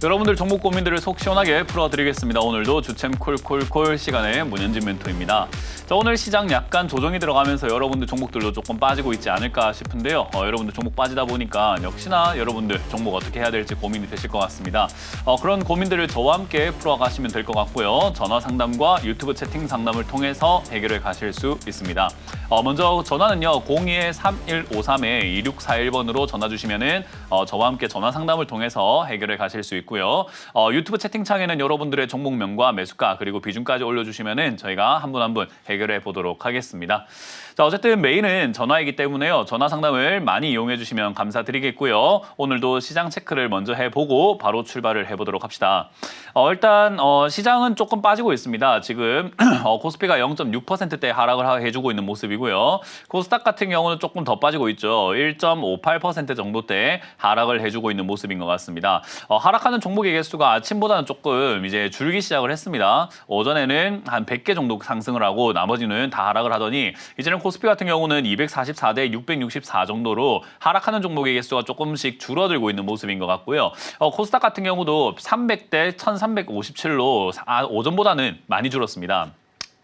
여러분들 종목 고민들을 속 시원하게 풀어드리겠습니다. 오늘도 주챔 콜콜콜 시간에 문현진 멘토입니다. 자, 오늘 시장 약간 조정이 들어가면서 여러분들 종목들도 조금 빠지고 있지 않을까 싶은데요. 여러분들 종목 빠지다 보니까 역시나 여러분들 종목 어떻게 해야 될지 고민이 되실 것 같습니다. 그런 고민들을 저와 함께 풀어가시면 될 것 같고요. 전화 상담과 유튜브 채팅 상담을 통해서 해결해 가실 수 있습니다. 먼저 전화는요. 02-3153-2641번으로 전화 주시면은 저와 함께 전화 상담을 통해서 해결해 가실 수 있고요. 유튜브 채팅창에는 여러분들의 종목명과 매수가 그리고 비중까지 올려주시면은 저희가 한 분 한 분 해결해 보도록 하겠습니다. 자, 어쨌든 메인은 전화이기 때문에요. 전화 상담을 많이 이용해 주시면 감사드리겠고요. 오늘도 시장 체크를 먼저 해보고 바로 출발을 해보도록 합시다. 일단 시장은 조금 빠지고 있습니다. 지금 코스피가 0.6%대 하락을 해주고 있는 모습이고요. 코스닥 같은 경우는 조금 더 빠지고 있죠. 1.58% 정도대 하락을 해주고 있는 모습인 것 같습니다. 하락하는 종목의 개수가 아침보다는 조금 이제 줄기 시작을 했습니다. 오전에는 한 100개 정도 상승을 하고 나머지는 다 하락을 하더니 이제는 코스피 같은 경우는 244대 664 정도로 하락하는 종목의 개수가 조금씩 줄어들고 있는 모습인 것 같고요. 코스닥 같은 경우도 300대 1357로 오전보다는 많이 줄었습니다.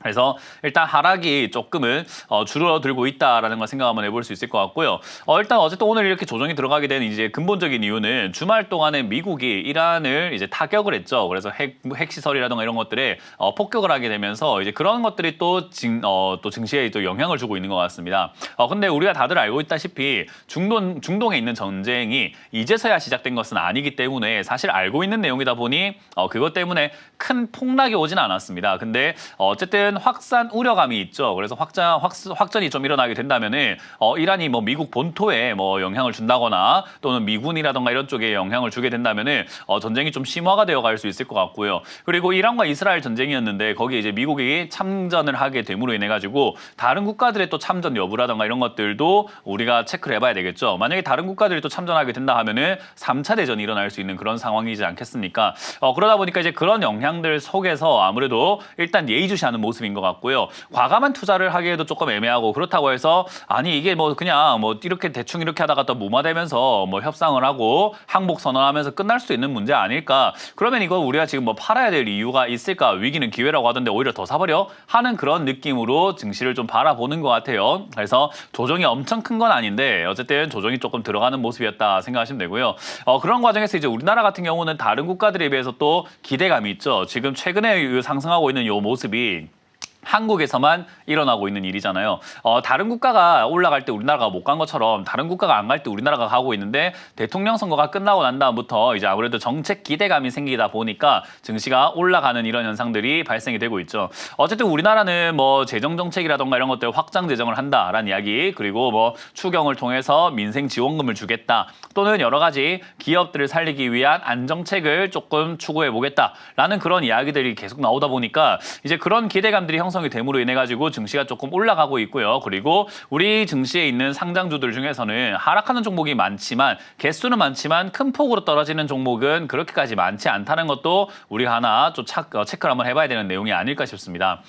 그래서 일단 하락이 조금은 줄어들고 있다라는 걸 생각 한번 해볼 수 있을 것 같고요. 일단 어쨌든 오늘 이렇게 조정이 들어가게 된 이제 근본적인 이유는 주말 동안에 미국이 이란을 이제 타격을 했죠. 그래서 핵시설이라든가 이런 것들에 폭격을 하게 되면서 이제 그런 것들이 또 증시에 또 영향을 주고 있는 것 같습니다. 근데 우리가 다들 알고 있다시피 중동에 있는 전쟁이 이제서야 시작된 것은 아니기 때문에 사실 알고 있는 내용이다 보니 그것 때문에 큰 폭락이 오진 않았습니다. 근데 어쨌든 확산 우려감이 있죠. 그래서 확전이 좀 일어나게 된다면은 이란이 뭐 미국 본토에 뭐 영향을 준다거나 또는 미군이라든가 이런 쪽에 영향을 주게 된다면은 전쟁이 좀 심화가 되어 갈 수 있을 것 같고요. 그리고 이란과 이스라엘 전쟁이었는데 거기에 이제 미국이 참전을 하게 됨으로 인해 가지고 다른 국가들의 또 참전 여부라든가 이런 것들도 우리가 체크를 해봐야 되겠죠. 만약에 다른 국가들이 또 참전하게 된다 하면은 3차 대전이 일어날 수 있는 그런 상황이지 않겠습니까? 그러다 보니까 이제 그런 영향들 속에서 아무래도 일단 예의주시하는 모습인 것 같고요. 과감한 투자를 하기에도 조금 애매하고 그렇다고 해서 아니 이게 뭐 그냥 뭐 이렇게 대충 이렇게 하다가 또 무마되면서 뭐 협상을 하고 항복 선언하면서 끝날 수 있는 문제 아닐까? 그러면 이거 우리가 지금 뭐 팔아야 될 이유가 있을까? 위기는 기회라고 하던데 오히려 더 사버려? 하는 그런 느낌으로 증시를 좀 바라보는 것 같아요. 그래서 조정이 엄청 큰 건 아닌데 어쨌든 조정이 조금 들어가는 모습이었다 생각하시면 되고요. 그런 과정에서 이제 우리나라 같은 경우는 다른 국가들에 비해서 또 기대감이 있죠. 지금 최근에 상승하고 있는 이 모습이 한국에서만 일어나고 있는 일이잖아요. 다른 국가가 올라갈 때 우리나라가 못 간 것처럼 다른 국가가 안 갈 때 우리나라가 가고 있는데 대통령 선거가 끝나고 난 다음부터 이제 아무래도 정책 기대감이 생기다 보니까 증시가 올라가는 이런 현상들이 발생이 되고 있죠. 어쨌든 우리나라는 뭐 재정 정책이라던가 이런 것들 확장 재정을 한다라는 이야기 그리고 뭐 추경을 통해서 민생 지원금을 주겠다 또는 여러 가지 기업들을 살리기 위한 안정책을 조금 추구해 보겠다라는 그런 이야기들이 계속 나오다 보니까 이제 그런 기대감들이 형성이 됨으로 인해 가지고 증시가 조금 올라가고 있고요. 그리고 우리 증시에 있는 상장주들 중에서는 하락하는 종목이 많지만 개수는 많지만 큰 폭으로 떨어지는 종목은 그렇게까지 많지 않다는 것도 우리가 하나 좀 체크를 한번 해봐야 되는 내용이 아닐까 싶습니다.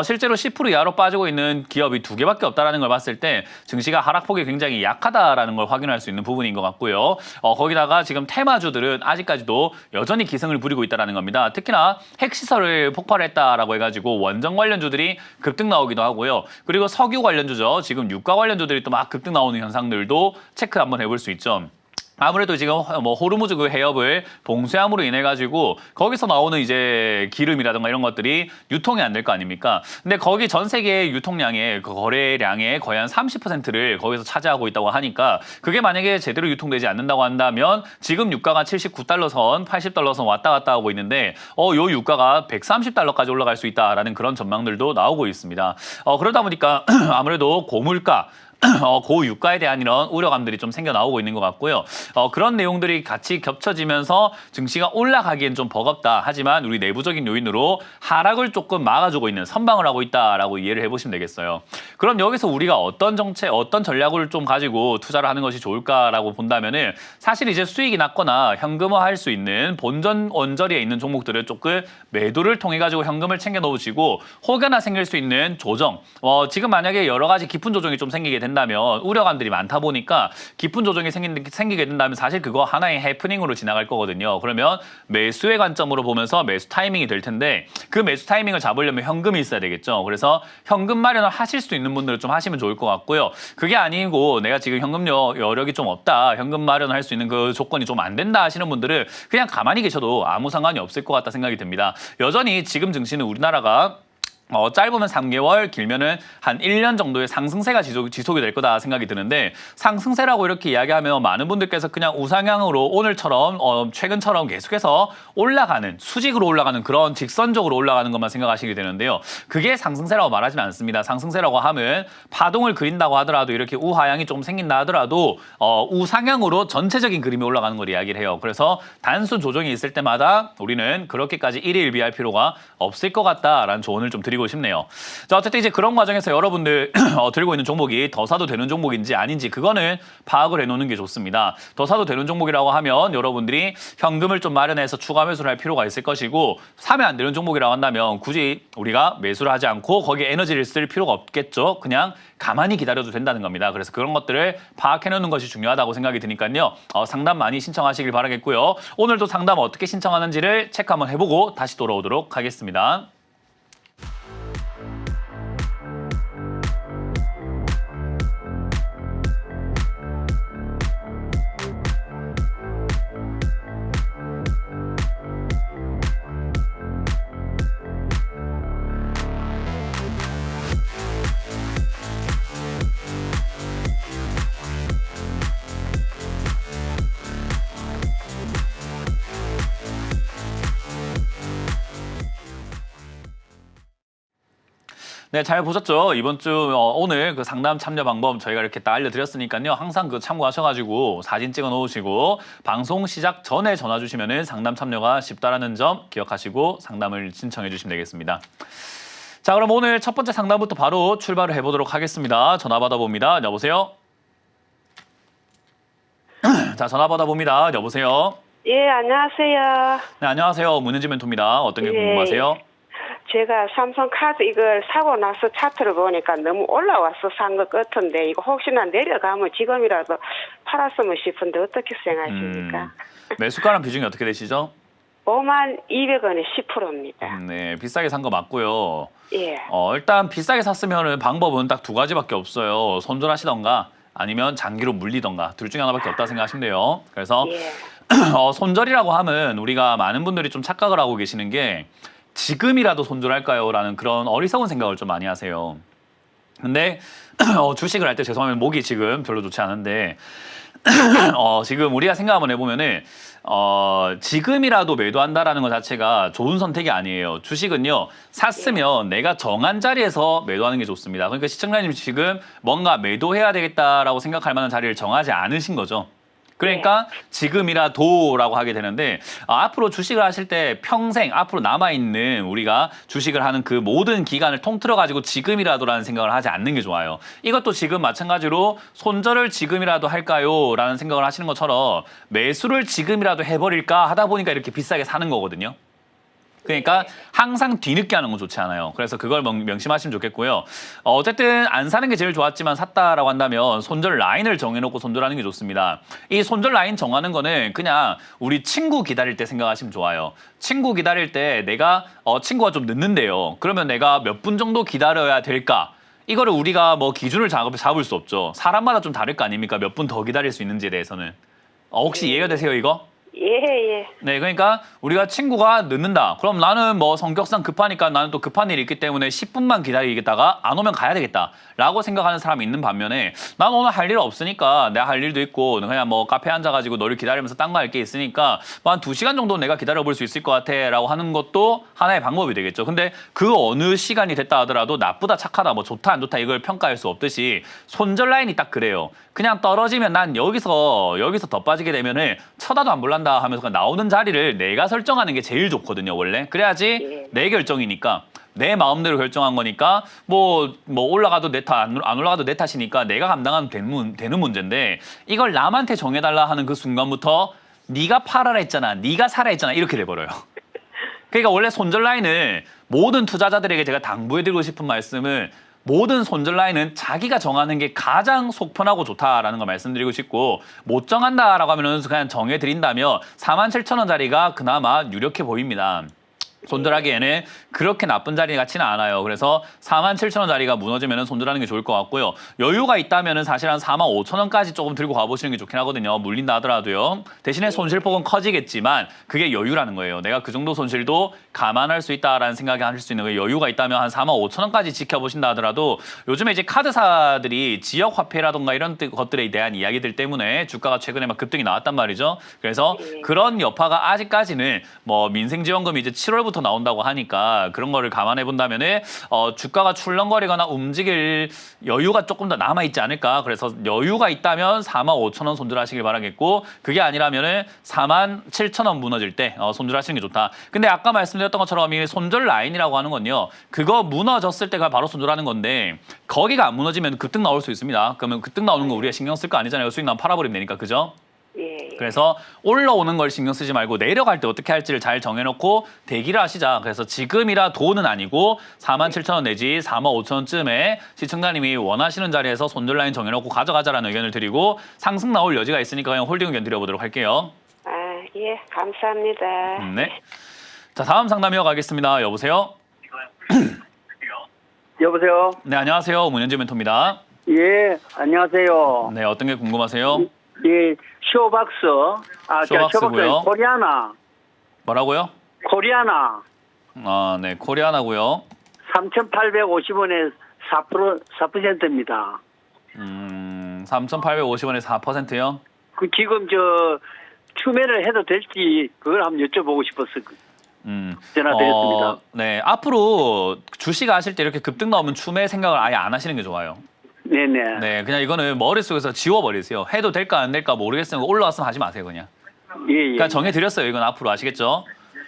실제로 10% 이하로 빠지고 있는 기업이 2개밖에 없다는 걸 봤을 때 증시가 하락폭이 굉장히 약하다라는 걸 확인할 수 있는 부분인 것 같고요. 거기다가 지금 테마주들은 아직까지도 여전히 기승을 부리고 있다는 겁니다. 특히나 핵시설을 폭발했다라고 해가지고 원전 관련주들이 급등 나오기도 하고요. 그리고 석유 관련주죠. 지금 유가 관련주들이 또 막 급등 나오는 현상들도 체크 한번 해볼 수 있죠. 아무래도 지금 뭐 호르무즈 그 해협을 봉쇄함으로 인해 가지고 거기서 나오는 이제 기름이라든가 이런 것들이 유통이 안 될 거 아닙니까? 근데 거기 전 세계 유통량의 그 거래량의 거의 한 30%를 거기서 차지하고 있다고 하니까 그게 만약에 제대로 유통되지 않는다고 한다면 지금 유가가 79달러 선, 80달러 선 왔다 갔다 하고 있는데 요 유가가 130달러까지 올라갈 수 있다라는 그런 전망들도 나오고 있습니다. 그러다 보니까 아무래도 고물가 고유가에 대한 이런 우려감들이 좀 생겨 나오고 있는 것 같고요. 그런 내용들이 같이 겹쳐지면서 증시가 올라가기엔 좀 버겁다. 하지만 우리 내부적인 요인으로 하락을 조금 막아주고 있는 선방을 하고 있다라고 이해를 해보시면 되겠어요. 그럼 여기서 우리가 어떤 정책, 어떤 전략을 좀 가지고 투자를 하는 것이 좋을까라고 본다면은 사실 이제 수익이 났거나 현금화할 수 있는 본전 원저리에 있는 종목들을 조금 매도를 통해 가지고 현금을 챙겨 놓으시고 혹여나 생길 수 있는 조정. 지금 만약에 여러 가지 깊은 조정이 좀 생기게 된다. 된다면 우려감들이 많다 보니까 깊은 조정이 생기게 된다면 사실 그거 하나의 해프닝으로 지나갈 거거든요. 그러면 매수의 관점으로 보면서 매수 타이밍이 될 텐데 그 매수 타이밍을 잡으려면 현금이 있어야 되겠죠. 그래서 현금 마련을 하실 수 있는 분들은 좀 하시면 좋을 것 같고요. 그게 아니고 내가 지금 현금 여력이 좀 없다. 현금 마련을 할 수 있는 그 조건이 좀 안 된다 하시는 분들은 그냥 가만히 계셔도 아무 상관이 없을 것 같다 생각이 듭니다. 여전히 지금 증시는 우리나라가 짧으면 3개월, 길면은 한 1년 정도의 상승세가 지속이 될 거다 생각이 드는데 상승세라고 이렇게 이야기하면 많은 분들께서 그냥 우상향으로 오늘처럼 최근처럼 계속해서 올라가는 수직으로 올라가는 그런 직선적으로 올라가는 것만 생각하시게 되는데요. 그게 상승세라고 말하지는 않습니다. 상승세라고 하면 파동을 그린다고 하더라도 이렇게 우하향이 좀 생긴다 하더라도 우상향으로 전체적인 그림이 올라가는 걸 이야기를 해요. 그래서 단순 조정이 있을 때마다 우리는 그렇게까지 일희일비할 필요가 없을 것 같다라는 조언을 좀 드리고 싶네요. 자, 어쨌든 이제 그런 과정에서 여러분들 들고 있는 종목이 더 사도 되는 종목인지 아닌지 그거는 파악을 해놓는 게 좋습니다. 더 사도 되는 종목이라고 하면 여러분들이 현금을 좀 마련해서 추가 매수를 할 필요가 있을 것이고 사면 안 되는 종목이라고 한다면 굳이 우리가 매수를 하지 않고 거기에 에너지를 쓸 필요가 없겠죠. 그냥 가만히 기다려도 된다는 겁니다. 그래서 그런 것들을 파악해놓는 것이 중요하다고 생각이 드니까요. 상담 많이 신청하시길 바라겠고요. 오늘도 상담 어떻게 신청하는지를 체크 한번 해보고 다시 돌아오도록 하겠습니다. 네, 잘 보셨죠? 이번 주 오늘 그 상담 참여 방법 저희가 이렇게 딱 알려드렸으니까요. 항상 그 참고하셔가지고 사진 찍어 놓으시고 방송 시작 전에 전화 주시면은 상담 참여가 쉽다라는 점 기억하시고 상담을 신청해 주시면 되겠습니다. 자, 그럼 오늘 첫 번째 상담부터 바로 출발을 해보도록 하겠습니다. 전화 받아봅니다. 여보세요? 자, 전화 받아봅니다. 여보세요? 예, 안녕하세요. 네, 안녕하세요. 문현지 멘토입니다. 어떤 게 궁금하세요? 제가 삼성카드 이걸 사고 나서 차트를 보니까 너무 올라와서 산 것 같은데 이거 혹시나 내려가면 지금이라도 팔았으면 싶은데 어떻게 생각하십니까? 매수가랑 비중이 어떻게 되시죠? 52,000원에 10%입니다. 네, 비싸게 산 거 맞고요. 예. 일단 비싸게 샀으면 방법은 딱 두 가지밖에 없어요. 손절하시던가 아니면 장기로 물리던가 둘 중에 하나밖에 없다 생각하시면 돼요. 그래서 예. 손절이라고 하면 우리가 많은 분들이 좀 착각을 하고 계시는 게 지금이라도 손절할까요? 라는 그런 어리석은 생각을 좀 많이 하세요. 근데 주식을 할 때 죄송하면 목이 지금 별로 좋지 않은데 지금 우리가 생각 한번 해보면은 지금이라도 매도한다라는 것 자체가 좋은 선택이 아니에요. 주식은요, 샀으면 내가 정한 자리에서 매도하는 게 좋습니다. 그러니까 시청자님 지금 뭔가 매도해야 되겠다라고 생각할 만한 자리를 정하지 않으신 거죠. 그러니까 지금이라도라고 하게 되는데 앞으로 주식을 하실 때 평생 앞으로 남아있는 우리가 주식을 하는 그 모든 기간을 통틀어가지고 지금이라도라는 생각을 하지 않는 게 좋아요. 이것도 지금 마찬가지로 손절을 지금이라도 할까요? 라는 생각을 하시는 것처럼 매수를 지금이라도 해버릴까 하다 보니까 이렇게 비싸게 사는 거거든요. 그러니까 항상 뒤늦게 하는 건 좋지 않아요. 그래서 그걸 명심하시면 좋겠고요. 어쨌든 안 사는 게 제일 좋았지만 샀다라고 한다면 손절 라인을 정해놓고 손절하는 게 좋습니다. 이 손절 라인 정하는 거는 그냥 우리 친구 기다릴 때 생각하시면 좋아요. 친구 기다릴 때 내가 친구가 좀 늦는데요. 그러면 내가 몇 분 정도 기다려야 될까? 이거를 우리가 뭐 기준을 잡을 수 없죠. 사람마다 좀 다를 거 아닙니까? 몇 분 더 기다릴 수 있는지에 대해서는. 혹시 이해가 되세요, 이거? 예. 네, 그러니까 우리가 친구가 늦는다. 그럼 나는 뭐 성격상 급하니까 나는 또 급한 일이 있기 때문에 10분만 기다리겠다가 안 오면 가야 되겠다라고 생각하는 사람이 있는 반면에 난 오늘 할 일 없으니까 내가 할 일도 있고 그냥 뭐 카페에 앉아가지고 너를 기다리면서 딴 거 할 게 있으니까 뭐 한 2시간 정도 내가 기다려볼 수 있을 것 같아라고 하는 것도 하나의 방법이 되겠죠. 근데 그 어느 시간이 됐다 하더라도 나쁘다 착하다 뭐 좋다 안 좋다 이걸 평가할 수 없듯이 손절 라인이 딱 그래요. 그냥 떨어지면 난 여기서 더 빠지게 되면은 쳐다도 안 볼란다 하면서 나오는 자리를 내가 설정하는 게 제일 좋거든요, 원래. 그래야지 내 결정이니까. 내 마음대로 결정한 거니까 뭐 올라가도 내 탓, 안 올라가도 내 탓이니까 내가 감당하면 되는 문제인데 이걸 남한테 정해달라 하는 그 순간부터 네가 팔아라 했잖아, 네가 사라 했잖아 이렇게 돼버려요. 그러니까 원래 손절 라인을 모든 투자자들에게 제가 당부해드리고 싶은 말씀은 모든 손절 라인은 자기가 정하는 게 가장 속 편하고 좋다라는 걸 말씀드리고 싶고 못 정한다라고 하면은 그냥 정해드린다면 47,000원짜리가 그나마 유력해 보입니다. 손절하기에는 그렇게 나쁜 자리 같지는 않아요. 그래서 47,000원짜리가 무너지면 손절하는 게 좋을 것 같고요. 여유가 있다면 사실 한 45,000원까지 조금 들고 가보시는 게 좋긴 하거든요. 물린다 하더라도요. 대신에 손실폭은 커지겠지만 그게 여유라는 거예요. 내가 그 정도 손실도 감안할 수 있다라는 생각이 하실 수 있는 거예요. 여유가 있다면 한 45,000원까지 지켜보신다 하더라도 요즘에 이제 카드사들이 지역 화폐라던가 이런 것들에 대한 이야기들 때문에 주가가 최근에 막 급등이 나왔단 말이죠. 그래서 그런 여파가 아직까지는 뭐 민생지원금이 이제 7월부터 나온다고 하니까 그런 거를 감안해 본다면은 주가가 출렁거리거나 움직일 여유가 조금 더 남아 있지 않을까. 그래서 여유가 있다면 45,000원 손절하시길 바라겠고 그게 아니라면은 47,000원 무너질 때 손절하시는 게 좋다. 근데 아까 말씀드렸던 것처럼 이 손절 라인이라고 하는 건요. 그거 무너졌을 때가 바로 손절하는 건데 거기가 안 무너지면 급등 나올 수 있습니다. 그러면 급등 나오는 거 우리가 신경 쓸 거 아니잖아요. 수익 나면 팔아버리면 되니까. 그죠? 예. 그래서 올라오는 걸 신경 쓰지 말고 내려갈 때 어떻게 할지를 잘 정해놓고 대기를 하시자. 그래서 지금이라 돈은 아니고 47,000원 내지 45,000원쯤에 시청자님이 원하시는 자리에서 손절 라인 정해놓고 가져가자라는 의견을 드리고 상승 나올 여지가 있으니까 그냥 홀딩 의견 드려보도록 할게요. 아, 예, 감사합니다. 네. 자, 다음 상담 이어가겠습니다. 여보세요? 여보세요? 네, 안녕하세요. 문현재 멘토입니다. 예, 안녕하세요. 네, 어떤 게 궁금하세요? 예, 쇼박스. 쇼박스고요. 코리아나. 뭐라고요? 코리아나. 아, 네, 코리아나고요. 3,850원에 4%입니다. 3,850원에 4%요? 그 지금 추매를 해도 될지 그걸 한번 여쭤보고 싶어서 전화드렸습니다. 네, 앞으로 주식 하실 때 이렇게 급등 나오면 추매 생각을 아예 안 하시는 게 좋아요. 네네. 네, 그냥 이거는 머릿속에서 지워버리세요. 해도 될까 안 될까 모르겠으면 올라왔으면 하지 마세요, 그냥. 예, 예. 그러니까 정해드렸어요. 이건 앞으로 아시겠죠?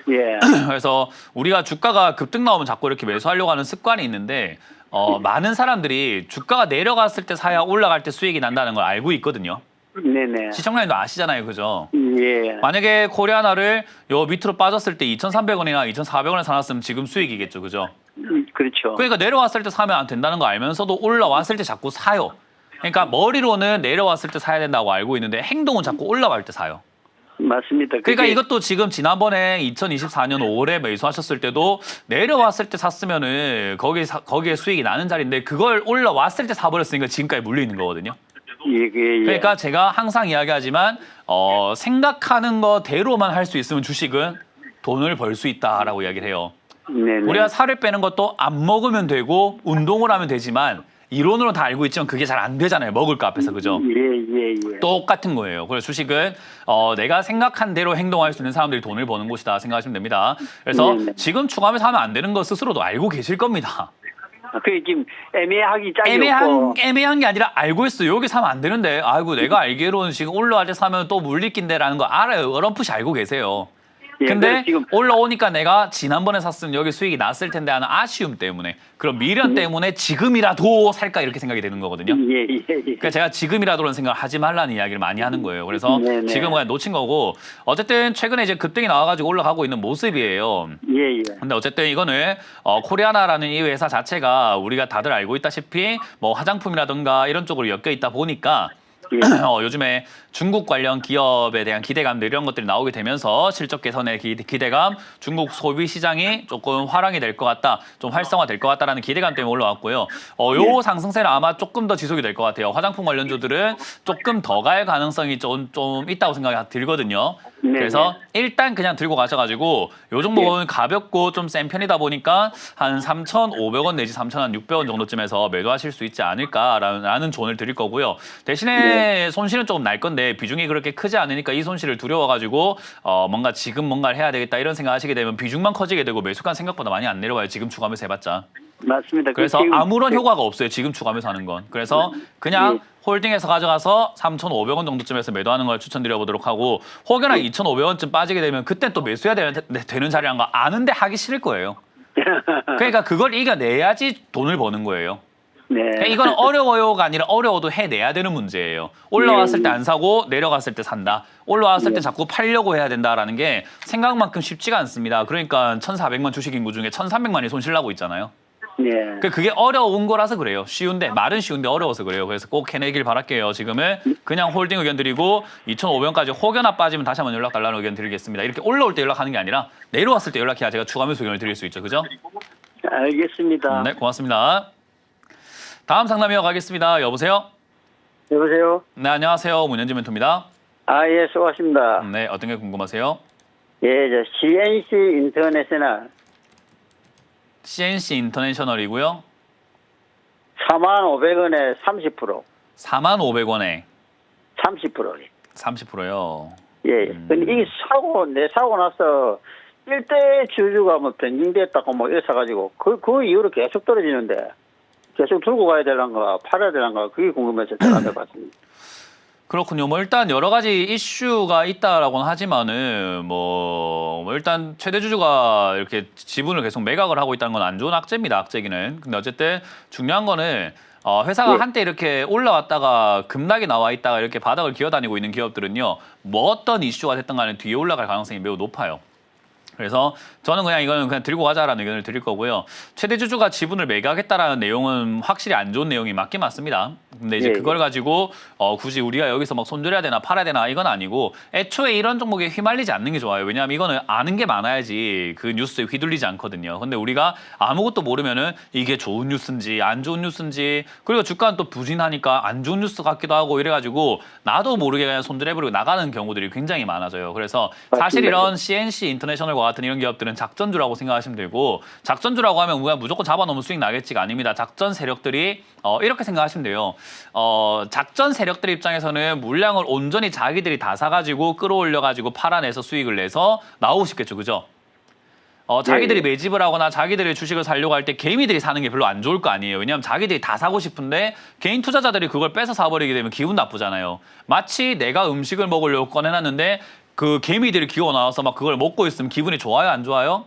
예. 그래서 우리가 주가가 급등 나오면 자꾸 이렇게 매수하려고 하는 습관이 있는데 많은 사람들이 주가가 내려갔을 때 사야 올라갈 때 수익이 난다는 걸 알고 있거든요. 네네. 시청자님도 아시잖아요, 그죠? 예. 만약에 코리아나를 요 밑으로 빠졌을 때 2,300원이나 2,400원에 사놨으면 지금 수익이겠죠, 그죠? 그렇죠. 그러니까 내려왔을 때 사면 안 된다는 거 알면서도 올라왔을 때 자꾸 사요. 그러니까 머리로는 내려왔을 때 사야 된다고 알고 있는데 행동은 자꾸 올라갈 때 사요. 맞습니다. 그러니까 이것도 지금 지난번에 2024년 5월에 매수하셨을 때도 내려왔을 때 샀으면은 거기에 수익이 나는 자리인데 그걸 올라왔을 때 사버렸으니까 지금까지 물리는 거거든요. 예. 그러니까 제가 항상 이야기하지만 생각하는 거대로만 할 수 있으면 주식은 돈을 벌 수 있다라고 이야기를 해요. 네네. 우리가 살을 빼는 것도 안 먹으면 되고 운동을 하면 되지만 이론으로 다 알고 있지만 그게 잘 안 되잖아요. 먹을 거 앞에서. 그죠? 예. 똑같은 거예요. 그래서 주식은 내가 생각한 대로 행동할 수 있는 사람들이 돈을 버는 곳이다 생각하시면 됩니다. 그래서 지금 추가하면서 하면 안 되는 거 스스로도 알고 계실 겁니다. 그게 지금 애매하기 짝이 없고. 애매한 게 아니라 알고 있어요. 여기 사면 안 되는데. 아이고 내가 알기로는 지금 올라갈 때 사면 또 물리낀데라는 거 알아요. 어렴풋이 알고 계세요. 예, 근데 지금 올라오니까 내가 지난번에 샀으면 여기 수익이 났을 텐데 하는 아쉬움 때문에 그런 미련 때문에 지금이라도 살까 이렇게 생각이 되는 거거든요. 예. 그러니까 제가 지금이라도는 생각을 하지 말라는 이야기를 많이 하는 거예요. 그래서 네네. 지금은 그냥 놓친 거고 어쨌든 최근에 이제 급등이 나와가지고 올라가고 있는 모습이에요. 예. 근데 어쨌든 이거는 코리아나라는 이 회사 자체가 우리가 다들 알고 있다시피 뭐 화장품이라든가 이런 쪽으로 엮여 있다 보니까 예. 요즘에 중국 관련 기업에 대한 기대감들 이런 것들이 나오게 되면서 실적 개선의 기대감, 중국 소비 시장이 조금 화랑이 될 것 같다, 좀 활성화될 것 같다라는 기대감 때문에 올라왔고요. 요 상승세는 아마 조금 더 지속이 될 것 같아요. 화장품 관련주들은 조금 더 갈 가능성이 좀 있다고 생각이 들거든요. 네네. 그래서 일단 그냥 들고 가셔가지고 요 종목은 가볍고 좀 센 편이다 보니까 한 3,500원 내지 3,600원 정도쯤에서 매도하실 수 있지 않을까라는 조언을 드릴 거고요. 대신에 손실은 조금 날 건데 비중이 그렇게 크지 않으니까 이 손실을 두려워가지고 뭔가 지금 뭔가를 해야 되겠다 이런 생각하시게 되면 비중만 커지게 되고 매수가 생각보다 많이 안 내려와요. 지금 추가하면서 해봤자. 맞습니다. 그래서 지금 아무런 효과가 없어요. 지금 추가하면서 하는 건. 그래서 그냥 홀딩해서 가져가서 3,500원 정도쯤에서 매도하는 걸 추천드려보도록 하고 혹여나 2,500원쯤 빠지게 되면 그때 또 매수해야 되는 자리란 거 아는데 하기 싫을 거예요. 그러니까 그걸 이겨내야지 돈을 버는 거예요. 네. 이건 어려워요가 아니라 어려워도 해내야 되는 문제예요. 올라왔을 때 안 사고 내려갔을 때 산다. 올라왔을 때 자꾸 팔려고 해야 된다라는 게 생각만큼 쉽지가 않습니다. 그러니까 1,400만 주식 인구 중에 1,300만이 손실 나고 있잖아요. 예. 그게 어려운 거라서 그래요. 쉬운데 말은 쉬운데 어려워서 그래요. 그래서 꼭 해내길 바랄게요. 지금은 그냥 홀딩 의견 드리고 2,500원까지 혹여나 빠지면 다시 한번 연락 달라는 의견 드리겠습니다. 이렇게 올라올 때 연락하는 게 아니라 내려왔을 때 연락해야 제가 추가 매수 의견을 드릴 수 있죠. 그죠? 알겠습니다. 네, 고맙습니다. 다음 상담 이어가겠습니다. 여보세요? 여보세요? 네, 안녕하세요. 문현지 멘토입니다. 아, 예, 수고하십니다. 네, 어떤 게 궁금하세요? 예, 저 CNC 인터내셔널 CNC 인터내셔널이고요. 45,500원에 30%. 45,500원에 30%. 30%요. 예. 근데 이게 내 사고 나서 일대 주주가 뭐 변경됐다고 뭐 이래서가지고 그 이후로 계속 떨어지는데 계속 들고 가야 되는가 팔아야 되는가 그게 궁금해서 전화해봤습니다. 그렇군요. 뭐 일단 여러 가지 이슈가 있다라고는 하지만은 뭐 일단 최대 주주가 이렇게 지분을 계속 매각을 하고 있다는 건 안 좋은 악재입니다. 악재기는. 근데 어쨌든 중요한 거는 회사가 예. 한때 이렇게 올라왔다가 급락이 나와 있다가 이렇게 바닥을 기어다니고 있는 기업들은요. 뭐 어떤 이슈가 됐든 간에 뒤에 올라갈 가능성이 매우 높아요. 그래서 저는 그냥 이거는 그냥 들고 가자라는 의견을 드릴 거고요. 최대 주주가 지분을 매각했다라는 내용은 확실히 안 좋은 내용이 맞긴 맞습니다. 근데 이제 예, 그걸 가지고 굳이 우리가 여기서 막 손절해야 되나 팔아야 되나 이건 아니고 애초에 이런 종목에 휘말리지 않는 게 좋아요. 왜냐하면 이거는 아는 게 많아야지 그 뉴스에 휘둘리지 않거든요. 근데 우리가 아무것도 모르면은 이게 좋은 뉴스인지 안 좋은 뉴스인지 그리고 주가는 또 부진하니까 안 좋은 뉴스 같기도 하고 이래가지고 나도 모르게 그냥 손절해버리고 나가는 경우들이 굉장히 많아져요. 그래서 사실 맞습니다. 이런 CNC 인터내셔널과 같은 이런 기업들은 작전주라고 생각하시면 되고 작전주라고 하면 우리가 무조건 잡아놓으면 수익 나겠지가 아닙니다. 작전 세력들이 이렇게 생각하시면 돼요. 작전 세력들 입장에서는 물량을 온전히 자기들이 다 사가지고 끌어올려가지고 팔아내서 수익을 내서 나오고 싶겠죠. 그죠? 자기들이 네. 매집을 하거나 자기들의 주식을 사려고 할 때 개미들이 사는 게 별로 안 좋을 거 아니에요. 왜냐하면 자기들이 다 사고 싶은데 개인 투자자들이 그걸 뺏어 사버리게 되면 기분 나쁘잖아요. 마치 내가 음식을 먹으려고 꺼내놨는데 그 개미들이 기어 나와서 막 그걸 먹고 있으면 기분이 좋아요? 안 좋아요?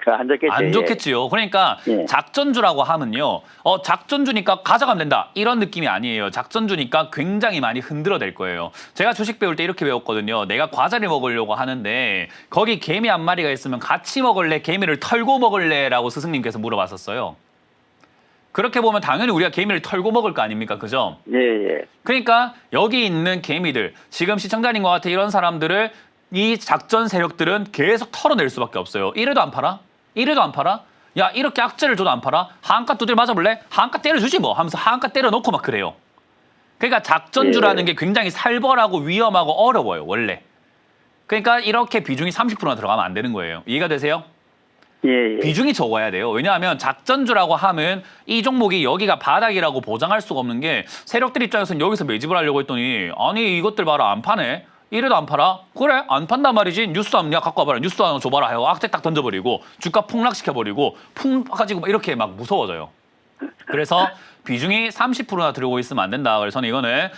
안 좋겠죠. 안 좋겠지요. 그러니까 예. 작전주라고 하면요. 작전주니까 가져가면 된다. 이런 느낌이 아니에요. 작전주니까 굉장히 많이 흔들어댈 거예요. 제가 주식 배울 때 이렇게 배웠거든요. 내가 과자를 먹으려고 하는데 거기 개미 한 마리가 있으면 같이 먹을래? 개미를 털고 먹을래? 라고 스승님께서 물어봤었어요. 그렇게 보면 당연히 우리가 개미를 털고 먹을 거 아닙니까? 그죠? 예, 예. 그러니까 여기 있는 개미들, 지금 시청자님과 같은 이런 사람들을 이 작전 세력들은 계속 털어낼 수밖에 없어요. 이래도 안 팔아? 이래도 안 팔아? 야, 이렇게 악재를 줘도 안 팔아? 하한가 두들 맞아볼래? 하한가 때려주지 뭐 하면서 하한가 때려놓고 막 그래요. 그러니까 작전주라는 게 굉장히 살벌하고 위험하고 어려워요, 원래. 그러니까 이렇게 비중이 30%나 들어가면 안 되는 거예요. 이해가 되세요? 예, 예. 비중이 적어야 돼요. 왜냐하면 작전주라고 하면 이 종목이 여기가 바닥이라고 보장할 수가 없는 게 세력들 입장에서는 여기서 매집을 하려고 했더니 아니 이것들 봐라 안 파네. 이래도 안 팔아? 그래 안 판단 말이지. 뉴스 한번 갖고 와봐라. 뉴스 하나 줘봐라 해요. 악재 딱 던져버리고 주가 폭락시켜버리고 풍 가지고 막 이렇게 막 무서워져요. 그래서 비중이 30%나 들어오고 있으면 안 된다. 그래서 저는 이거는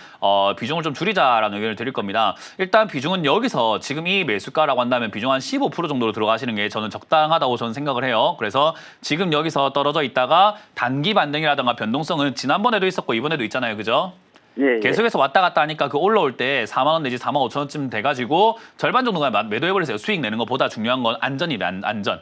비중을 좀 줄이자라는 의견을 드릴 겁니다. 일단 비중은 여기서 지금 이 매수가라고 한다면 비중 한 15% 정도로 들어가시는 게 저는 적당하다고 저는 생각을 해요. 그래서 지금 여기서 떨어져 있다가 단기 반등이라든가 변동성은 지난번에도 있었고 이번에도 있잖아요. 그죠? 예, 예. 계속해서 왔다 갔다 하니까 그 올라올 때 4만 원 내지 4만 5천 원쯤 돼가지고 절반 정도가 매도해버리세요. 수익 내는 것보다 중요한 건 안전이다. 안전.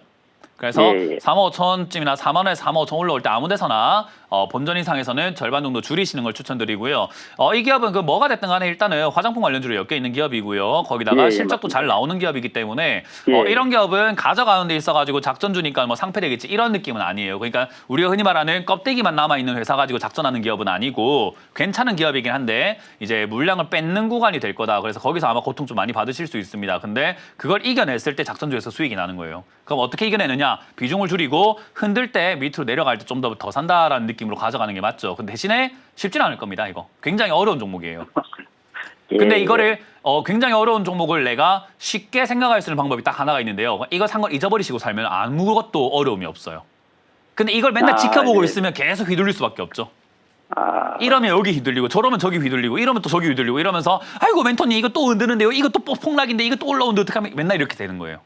그래서 예, 예. 4만 5천 원쯤이나 4만 원에서 4만 5천 원 올라올 때 아무 데서나 본전 이상에서는 절반 정도 줄이시는 걸 추천드리고요. 이 기업은 그 뭐가 됐든 간에 일단은 화장품 관련주로 엮여 있는 기업이고요. 거기다가 예, 예, 실적도 맞습니다. 잘 나오는 기업이기 때문에 예. 이런 기업은 가져가는 데 있어가지고 작전주니까 뭐 상패되겠지 이런 느낌은 아니에요. 그러니까 우리가 흔히 말하는 껍데기만 남아있는 회사 가지고 작전하는 기업은 아니고 괜찮은 기업이긴 한데 이제 물량을 뺏는 구간이 될 거다. 그래서 거기서 아마 고통 좀 많이 받으실 수 있습니다. 근데 그걸 이겨냈을 때 작전주에서 수익이 나는 거예요. 그럼 어떻게 이겨내느냐? 비중을 줄이고 흔들 때 밑으로 내려갈 때 좀 더 산다라는 느낌으로 가져가는 게 맞죠. 근데 대신에 쉽지는 않을 겁니다. 이거 굉장히 어려운 종목이에요. 근데 예, 이거를 굉장히 어려운 종목을 내가 쉽게 생각할 수 있는 방법이 딱 하나가 있는데요. 이거 산 걸 잊어버리시고 살면 아무것도 어려움이 없어요. 근데 이걸 맨날 지켜보고 예. 있으면 계속 휘둘릴 수밖에 없죠. 아, 이러면 여기 휘둘리고 저러면 저기 휘둘리고 이러면 또 저기 휘둘리고 이러면서 아이고 멘토님 이거 또 흔드는데요. 이거 또 폭락인데 이거 또 올라오는데 어떻게 하면 맨날 이렇게 되는 거예요.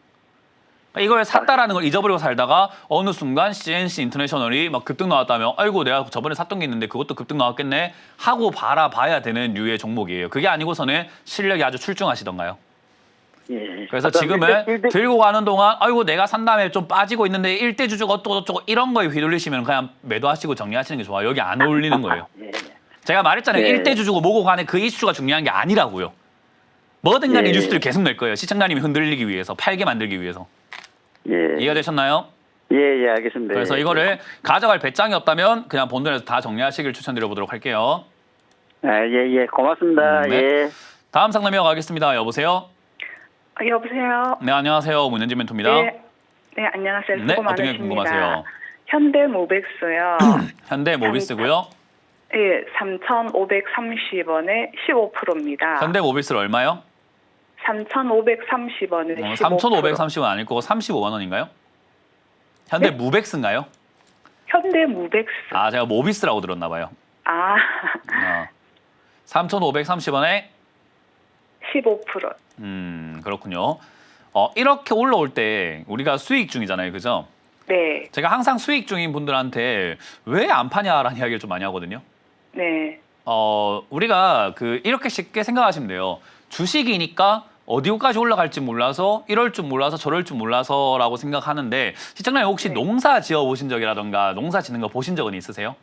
이걸 샀다라는 걸 잊어버리고 살다가 어느 순간 CNC 인터내셔널이 막 급등 나왔다면 아이고 내가 저번에 샀던 게 있는데 그것도 급등 나왔겠네 하고 봐야 되는 류의 종목이에요. 그게 아니고서는 실력이 아주 출중하시던가요? 예. 그래서 하여튼 지금은 일대- 들고 가는 동안 아이고 내가 산 다음에 좀 빠지고 있는데 일대 주주가 어쩌고 이런 거에 휘둘리시면 그냥 매도하시고 정리하시는 게 좋아요. 여기 안 어울리는 거예요. 예. 제가 말했잖아요. 네. 일대 주주고 뭐고 간에 그 이슈가 중요한 게 아니라고요. 뭐든 간에 네. 뉴스를 계속 낼 거예요. 시청자님이 흔들리기 위해서, 팔게 만들기 위해서. 예. 이해가 되셨나요? 예, 알겠습니다. 그래서 예. 이거를 가져갈 배짱이 없다면 그냥 본론에서 다 정리하시길 추천드려보도록 할게요. 아, 예, 고맙습니다. 네. 예. 다음 상담 이어가겠습니다. 여보세요? 여보세요. 네, 안녕하세요. 문현진 멘토입니다. 네, 안녕하세요. 수고 네, 어떤 게 많으십니다. 궁금하세요? 현대모백스요. 현대 모비스고요. 예, 3,530원에 15%입니다. 현대 모비스를 얼마요? 3,530원에 15%. 3,530원 아닐 거고 35만 원인가요? 현대 무백스인가요? 현대모백스. 아, 제가 모비스라고 들었나 봐요. 아, 3,530원에 15%. 그렇군요. 이렇게 올라올 때 우리가 수익 중이잖아요. 그죠? 네, 제가 항상 수익 중인 분들한테 왜 안 파냐라는 이야기를 좀 많이 하거든요. 네, 우리가 이렇게 쉽게 생각하시면 돼요. 주식이니까 어디까지 올라갈지 몰라서 이럴 줄 몰라서 저럴 줄 몰라서라고 생각하는데 시청자님 혹시 네. 농사 지어 보신 적이라던가 농사 짓는 거 보신 적은 있으세요?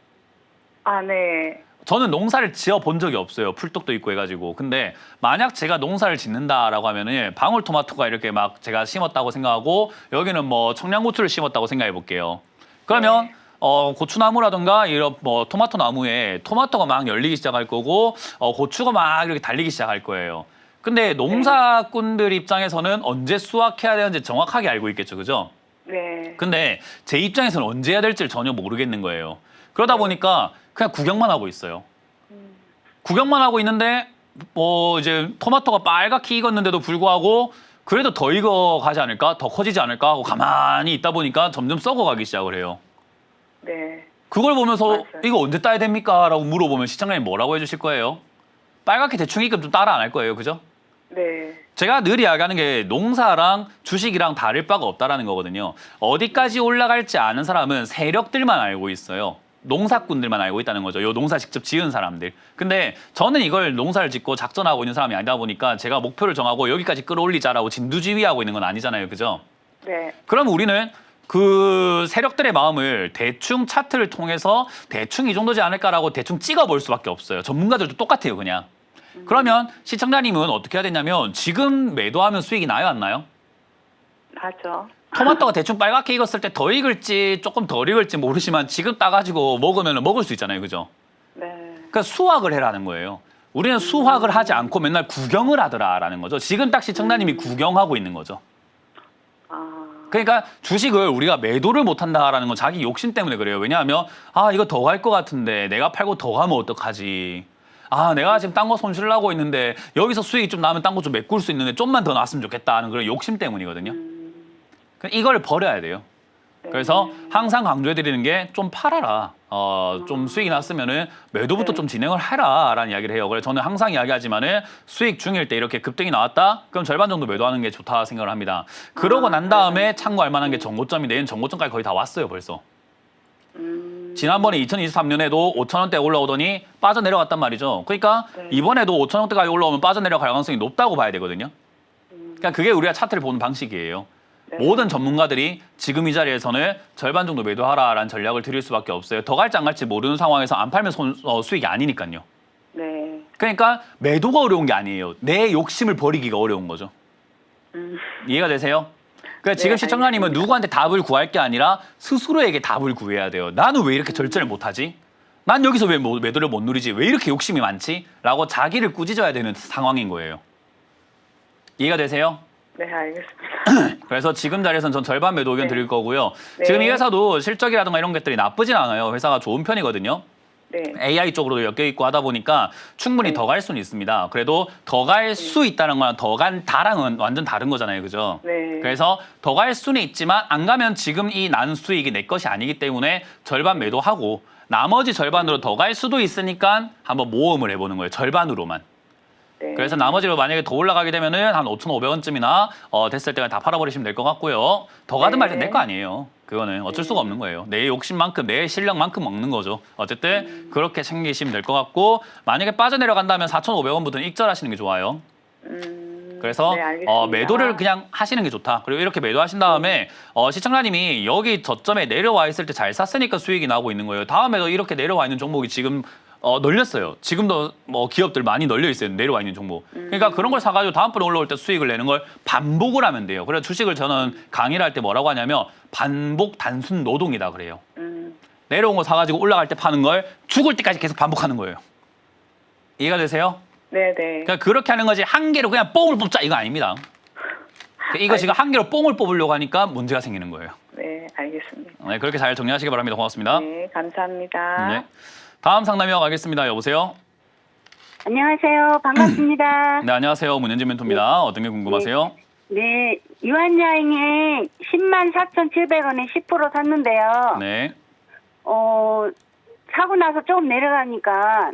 아, 네, 저는 농사를 지어 본 적이 없어요. 풀떡도 있고 해가지고. 근데 만약 제가 농사를 짓는다라고 하면은 방울토마토가 이렇게 막 제가 심었다고 생각하고 여기는 뭐 청양고추를 심었다고 생각해 볼게요. 그러면 네. 고추나무라든가 이런 뭐 토마토 나무에 토마토가 막 열리기 시작할 거고 고추가 막 이렇게 달리기 시작할 거예요. 근데 농사꾼들 입장에서는 언제 수확해야 되는지 정확하게 알고 있겠죠. 그죠? 네, 근데 제 입장에서는 언제 해야 될지를 전혀 모르겠는 거예요. 그러다 보니까 그냥 구경만 하고 있어요. 구경만 하고 있는데 뭐 이제 토마토가 빨갛게 익었는데도 불구하고 그래도 더 익어 가지 않을까? 더 커지지 않을까? 하고 가만히 있다 보니까 점점 썩어가기 시작을 해요. 네. 그걸 보면서 맞아요. 이거 언제 따야 됩니까? 라고 물어보면 시청자님이 뭐라고 해주실 거예요? 빨갛게 대충 익으면 좀 따라 안 할 거예요. 그죠? 네, 제가 늘 이야기하는 게 농사랑 주식이랑 다를 바가 없다라는 거거든요. 어디까지 올라갈지 아는 사람은 세력들만 알고 있어요. 농사꾼들만 알고 있다는 거죠. 요 농사 직접 지은 사람들. 근데 저는 이걸 농사를 짓고 작전하고 있는 사람이 아니다 보니까 제가 목표를 정하고 여기까지 끌어올리자라고 진두지휘하고 있는 건 아니잖아요. 그죠? 네, 그럼 우리는 그 세력들의 마음을 대충 차트를 통해서 대충 이 정도지 않을까라고 대충 찍어볼 수밖에 없어요. 전문가들도 똑같아요. 그냥. 그러면 시청자님은 어떻게 해야 되냐면 지금 매도하면 수익이 나요? 안 나요? 맞죠. 토마토가 대충 빨갛게 익었을 때 더 익을지 조금 덜 익을지 모르지만 지금 따가지고 먹으면 먹을 수 있잖아요. 그죠? 네, 그러니까 수확을 해라는 거예요. 우리는 수확을 하지 않고 맨날 구경을 하더라라는 거죠. 지금 딱 시청자님이 구경하고 있는 거죠. 아, 그러니까 주식을 우리가 매도를 못한다라는 건 자기 욕심 때문에 그래요. 왜냐하면 이거 더 갈 것 같은데 내가 팔고 더 가면 어떡하지. 내가 지금 딴 거 손실 나고 있는데 여기서 수익이 좀 나면 딴 거 좀 메꿀 수 있는데 좀만 더 났으면 좋겠다 하는 그런 욕심 때문이거든요. 이걸 버려야 돼요. 그래서 항상 강조해드리는 게 좀 팔아라. 좀 수익이 났으면은 매도부터 좀 진행을 해라라는 이야기를 해요. 그래서 저는 항상 이야기하지만은 수익 중일 때 이렇게 급등이 나왔다? 그럼 절반 정도 매도하는 게 좋다 생각을 합니다. 그러고 난 다음에 참고할 만한 게 정고점인데 얘는 정고점까지 거의 다 왔어요, 벌써. 지난번에 2023년에도 5,000원대 올라오더니 빠져내려갔단 말이죠. 그러니까 이번에도 5,000원대까지 올라오면 빠져내려갈 가능성이 높다고 봐야 되거든요. 그러니까 그게 우리가 차트를 보는 방식이에요. 모든 전문가들이 지금 이 자리에서는 절반 정도 매도하라라는 전략을 드릴 수밖에 없어요. 더 갈지 안 갈지 모르는 상황에서 안 팔면 수익이 아니니까요. 네, 그러니까 매도가 어려운 게 아니에요. 내 욕심을 버리기가 어려운 거죠. 이해가 되세요? 그러니까 지금 시청자님은 알겠습니다. 누구한테 답을 구할 게 아니라 스스로에게 답을 구해야 돼요. 나는 왜 이렇게 절제를 못하지? 난 여기서 왜 매도를 못 누리지? 왜 이렇게 욕심이 많지? 라고 자기를 꾸짖어야 되는 상황인 거예요. 이해가 되세요? 네, 알겠습니다. 그래서 지금 자리에서는 전 절반 매도 의견 네. 드릴 거고요. 네. 지금 이 회사도 실적이라든가 이런 것들이 나쁘진 않아요. 회사가 좋은 편이거든요. 네, AI 쪽으로도 엮여 있고 하다 보니까 충분히 더 갈 수는 있습니다. 그래도 더 갈 수 있다는 거랑 더 간다랑은 완전 다른 거잖아요. 그죠? 네. 그래서 더 갈 수는 있지만 안 가면 지금 이 난 수익이 내 것이 아니기 때문에 절반 매도하고 나머지 절반으로 더 갈 수도 있으니까 한번 모험을 해보는 거예요. 절반으로만. 네. 그래서 나머지로 만약에 더 올라가게 되면은 한 5,500원쯤이나 됐을 때가 다 팔아버리시면 될 것 같고요. 더 가든 네. 말든 내 거 아니에요. 그거는 어쩔 수가 없는 거예요. 내 욕심만큼, 내 실력만큼 먹는 거죠. 어쨌든 그렇게 챙기시면 될 것 같고 만약에 빠져내려간다면 4,500원부터는 익절하시는 게 좋아요. 그래서 네, 알겠습니다. 매도를 그냥 하시는 게 좋다. 그리고 이렇게 매도하신 다음에 시청자님이 여기 저점에 내려와 있을 때 잘 샀으니까 수익이 나고 있는 거예요. 다음에도 이렇게 내려와 있는 종목이 지금 널렸어요. 지금도 뭐 기업들 많이 널려 있어요. 내려와 있는 종목. 그러니까 그런 걸 사가지고 다음번에 올라올 때 수익을 내는 걸 반복을 하면 돼요. 그래서 주식을 저는 강의를 할 때 뭐라고 하냐면 반복 단순 노동이다 그래요. 내려온 거 사가지고 올라갈 때 파는 걸 죽을 때까지 계속 반복하는 거예요. 이해가 되세요? 네네. 그러니까 그렇게 하는 거지 한 개로 그냥 뽕을 뽑자 이거 아닙니다. 이거 지금 한 개로 뽕을 뽑으려고 하니까 문제가 생기는 거예요. 네, 알겠습니다. 네, 그렇게 잘 정리하시기 바랍니다. 고맙습니다. 네, 감사합니다. 네. 다음 상담 이어가겠습니다. 여보세요? 안녕하세요. 반갑습니다. 네, 안녕하세요. 문현진 멘토입니다. 어떤 게 궁금하세요? 네, 유한여행에 104,700원에 10% 샀는데요. 네. 사고 나서 조금 내려가니까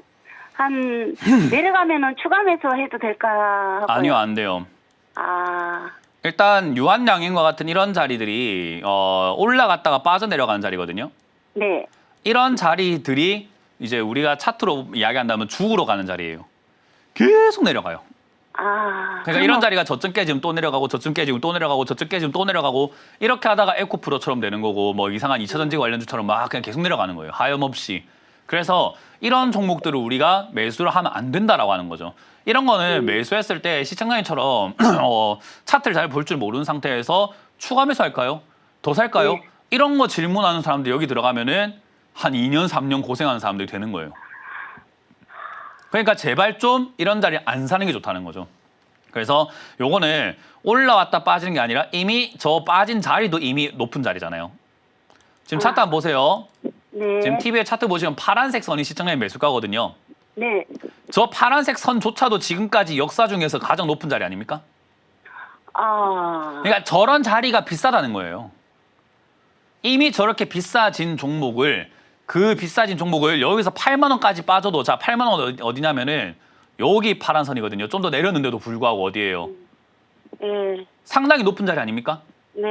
내려가면은 추가 매수해도 될까 하고요. 아니요, 안 돼요. 아, 일단 유한양행과 같은 이런 자리들이 올라갔다가 빠져내려가는 자리거든요. 네. 이런 자리들이 이제 우리가 차트로 이야기한다면 죽으러 가는 자리예요. 계속 내려가요. 아. 그러니까 이런 자리가 저점 깨지면 또 내려가고 저점 깨지면 또 내려가고 저점 깨지면 또 내려가고 이렇게 하다가 에코프로처럼 되는 거고 뭐 이상한 2차전지 관련주처럼 막 그냥 계속 내려가는 거예요. 하염없이. 그래서 이런 종목들을 우리가 매수를 하면 안 된다라고 하는 거죠. 이런 거는 매수했을 때 시청자님처럼 차트를 잘 볼 줄 모르는 상태에서 추가 매수할까요? 더 살까요? 네. 이런 거 질문하는 사람들 여기 들어가면은 한 2년, 3년 고생하는 사람들이 되는 거예요. 그러니까 제발 좀 이런 자리 안 사는 게 좋다는 거죠. 그래서 요거는 올라왔다 빠지는 게 아니라 이미 저 빠진 자리도 이미 높은 자리잖아요. 지금 차트 한번 보세요. 네. 지금 TV에 차트 보시면 파란색 선이 시청자의 매수가거든요. 네. 저 파란색 선조차도 지금까지 역사 중에서 가장 높은 자리 아닙니까? 아. 그러니까 저런 자리가 비싸다는 거예요. 이미 저렇게 비싸진 종목을 여기서 8만 원까지 빠져도 자 8만 원 어디냐면은 여기 파란 선이거든요. 좀 더 내렸는데도 불구하고 어디예요? 네. 상당히 높은 자리 아닙니까? 네.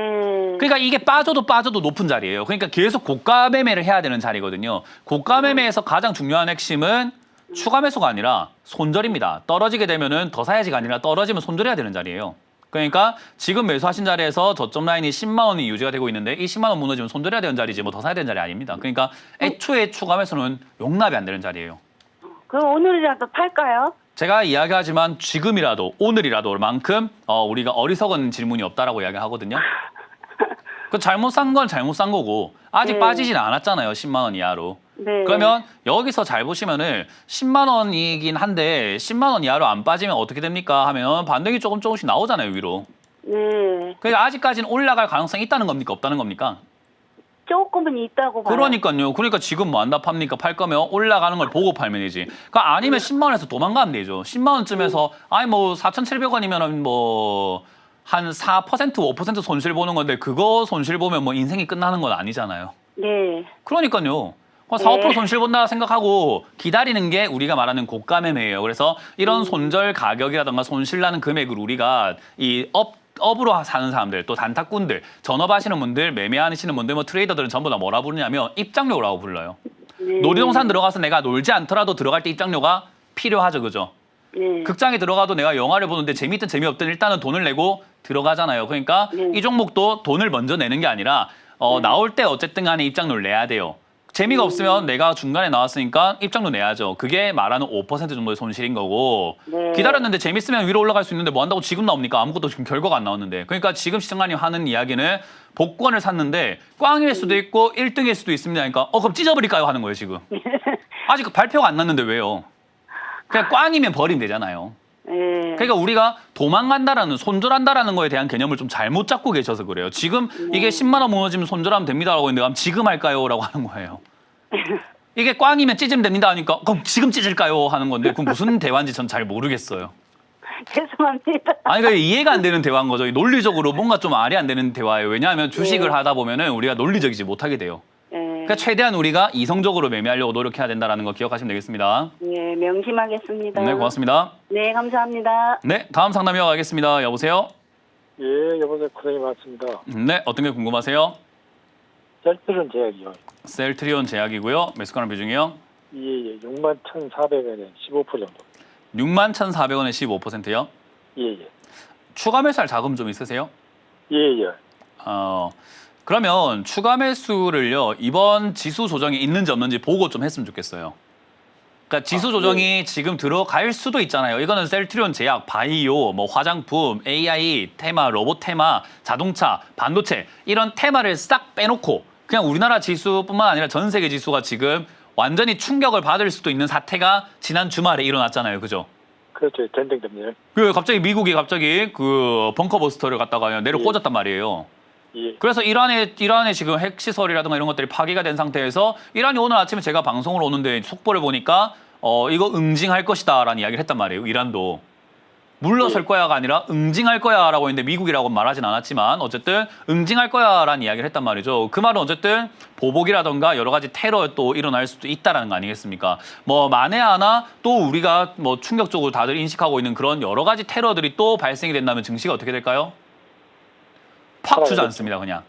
그러니까 이게 빠져도 높은 자리예요. 그러니까 계속 고가 매매를 해야 되는 자리거든요. 고가 매매에서 가장 중요한 핵심은 추가 매수가 아니라 손절입니다. 떨어지게 되면은 더 사야지가 아니라 떨어지면 손절해야 되는 자리예요. 그러니까 지금 매수하신 자리에서 저점 라인이 10만 원이 유지가 되고 있는데 이 10만 원 무너지면 손절해야 되는 자리지 뭐 더 사야 되는 자리 아닙니다. 그러니까 애초에 추가 매수는 용납이 안 되는 자리예요. 그럼 오늘이라도 팔까요? 제가 이야기하지만 지금이라도 오늘이라도만큼 우리가 어리석은 질문이 없다라고 이야기하거든요. 그 잘못 산 건 잘못 산 거고 아직 네. 빠지진 않았잖아요. 10만 원 이하로. 네. 그러면 여기서 잘 보시면은 10만 원이긴 한데 10만 원 이하로 안 빠지면 어떻게 됩니까? 하면 반등이 조금씩 나오잖아요, 위로. 네. 그러니까 아직까지는 올라갈 가능성이 있다는 겁니까? 없다는 겁니까? 조금은 있다고 봐요. 그러니까요. 그러니까 지금 뭐 안다 팝니까? 팔 거면 올라가는 걸 보고 팔면 되지. 그러니까 아니면 10만 원에서 도망가면 되죠. 10만 원쯤에서 아니 뭐 4,700원이면은 뭐 한 4%, 5% 손실 보는 건데 그거 손실 보면 뭐 인생이 끝나는 건 아니잖아요. 네. 그러니까요. 4, 5% 손실 본다 생각하고 기다리는 게 우리가 말하는 고가 매매예요. 그래서 이런 손절 가격이라든가 손실 나는 금액을 우리가 이 업으로 사는 사람들, 또 단타꾼들, 전업하시는 분들, 매매하시는 분들, 뭐 트레이더들은 전부 다 뭐라 부르냐면 입장료라고 불러요. 네. 놀이동산 들어가서 내가 놀지 않더라도 들어갈 때 입장료가 필요하죠, 그죠? 네. 극장에 들어가도 내가 영화를 보는데 재밌든 재미없든 일단은 돈을 내고 들어가잖아요. 그러니까 네. 이 종목도 돈을 먼저 내는 게 아니라 나올 때 어쨌든 간에 입장료를 내야 돼요. 재미가 없으면 내가 중간에 나왔으니까 입장료 내야죠. 그게 말하는 5% 정도의 손실인 거고 네. 기다렸는데 재밌으면 위로 올라갈 수 있는데 뭐 한다고 지금 나옵니까? 아무것도 지금 결과가 안 나왔는데. 그러니까 지금 시청자님 하는 이야기는 복권을 샀는데 꽝일 수도 있고 1등일 수도 있습니다. 그러니까 그럼 찢어버릴까요? 하는 거예요 지금. 아직 발표가 안 났는데 왜요? 그냥 꽝이면 버리면 되잖아요. 네. 그러니까 우리가 도망간다라는 손절한다라는 거에 대한 개념을 좀 잘못 잡고 계셔서 그래요. 지금 이게 10만 원 무너지면 손절하면 됩니다라고 했는데 그럼 지금 할까요? 라고 하는 거예요. 이게 꽝이면 찢으면 됩니다 하니까 그럼 지금 찢을까요? 하는 건데 그건 무슨 대화인지 전 잘 모르겠어요. 죄송합니다. 아니 그러니까 이해가 안 되는 대화인 거죠. 논리적으로 뭔가 좀 말이 안 되는 대화예요. 왜냐하면 주식을 하다 보면은 우리가 논리적이지 못하게 돼요. 네. 그러니까 최대한 우리가 이성적으로 매매하려고 노력해야 된다는 거 기억하시면 되겠습니다. 네, 명심하겠습니다. 네, 고맙습니다. 네, 감사합니다. 네, 다음 상담 이어가겠습니다. 여보세요? 예, 여보세요. 고생이 많습니다. 네, 어떤 게 궁금하세요? 셀트론 제약이요. 셀트리온 제약이고요. 매수가는 비중이요? 예, 61,400원에 15% 정도. 61,400원에 15%요? 예. 추가 매수할 자금 좀 있으세요? 예, 예. 그러면 추가 매수를요, 이번 지수 조정이 있는지 없는지 보고 좀 했으면 좋겠어요. 그러니까 지수 조정이 지금 들어갈 수도 있잖아요. 이거는 셀트리온 제약, 바이오, 뭐 화장품, AI, 테마, 로봇 테마, 자동차, 반도체 이런 테마를 싹 빼놓고 그냥 우리나라 지수뿐만 아니라 전 세계 지수가 지금 완전히 충격을 받을 수도 있는 사태가 지난 주말에 일어났잖아요. 그죠? 그렇죠. 전쟁 때문에. 그 갑자기 미국이 갑자기 그 벙커버스터를 갖다가 내려 꽂았단 말이에요. 예. 그래서 이란에 지금 핵시설이라든가 이런 것들이 파기가 된 상태에서 이란이 오늘 아침에 제가 방송을 오는데 속보를 보니까 이거 응징할 것이다라는 이야기를 했단 말이에요. 이란도. 물러설 거야가 아니라 응징할 거야라고 했는데 미국이라고 말하진 않았지만 어쨌든 응징할 거야라는 이야기를 했단 말이죠. 그 말은 어쨌든 보복이라든가 여러 가지 테러 또 일어날 수도 있다라는 거 아니겠습니까? 뭐 만에 하나 또 우리가 뭐 충격적으로 다들 인식하고 있는 그런 여러 가지 테러들이 또 발생이 된다면 증시가 어떻게 될까요? 팍 주저앉습니다, 그냥.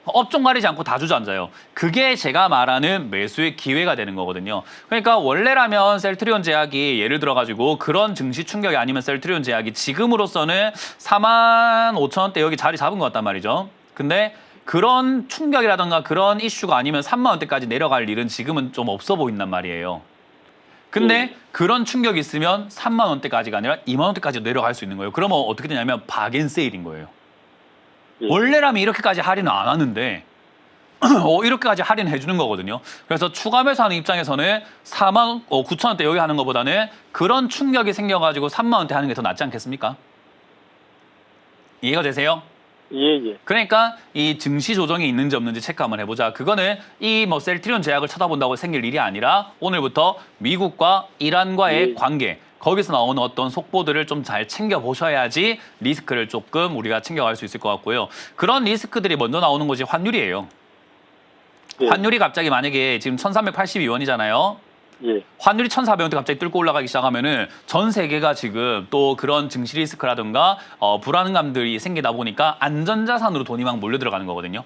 업종 가리지 않고 다 주저앉아요. 그게 제가 말하는 매수의 기회가 되는 거거든요. 그러니까 원래라면 셀트리온 제약이 예를 들어가지고 그런 증시 충격이 아니면 셀트리온 제약이 지금으로서는 45,000원대 여기 자리 잡은 것 같단 말이죠. 근데 그런 충격이라든가 그런 이슈가 아니면 30,000원대까지 내려갈 일은 지금은 좀 없어 보인단 말이에요. 근데 그런 충격이 있으면 30,000원대까지가 아니라 20,000원대까지 내려갈 수 있는 거예요. 그러면 어떻게 되냐면 박앤세일인 거예요. 원래라면 이렇게까지 할인은 안 하는데 이렇게까지 할인해 주는 거거든요. 그래서 추가 매수하는 입장에서는 49,000원대 여기 하는 것보다는 그런 충격이 생겨가지고 30,000원대 하는 게 더 낫지 않겠습니까? 이해가 되세요? 예, 예. 그러니까 이 증시 조정이 있는지 없는지 체크 한번 해보자. 그거는 이 뭐 셀트리온 제약을 쳐다본다고 생길 일이 아니라 오늘부터 미국과 이란과의 관계, 거기서 나오는 어떤 속보들을 좀 잘 챙겨보셔야지 리스크를 조금 우리가 챙겨갈 수 있을 것 같고요. 그런 리스크들이 먼저 나오는 것이 환율이에요. 예. 환율이 갑자기 만약에 지금 1382원이잖아요. 예. 환율이 1,400원대 갑자기 뚫고 올라가기 시작하면은 전 세계가 지금 또 그런 증시 리스크라든가 불안감들이 생기다 보니까 안전자산으로 돈이 막 몰려 들어가는 거거든요.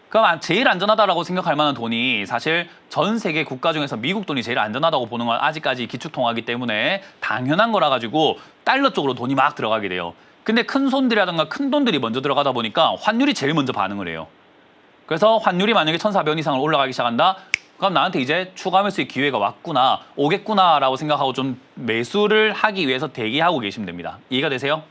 그럼 제일 안전하다라고 생각할 만한 돈이 사실 전 세계 국가 중에서 미국 돈이 제일 안전하다고 보는 건 아직까지 기축통화이기 때문에 당연한 거라 가지고 달러 쪽으로 돈이 막 들어가게 돼요. 근데 큰 손들이라든가 큰 돈들이 먼저 들어가다 보니까 환율이 제일 먼저 반응을 해요. 그래서 환율이 만약에 1,400원 이상을 올라가기 시작한다? 그럼 나한테 이제 추가 매수의 기회가 왔구나, 오겠구나라고 생각하고 좀 매수를 하기 위해서 대기하고 계시면 됩니다. 이해가 되세요?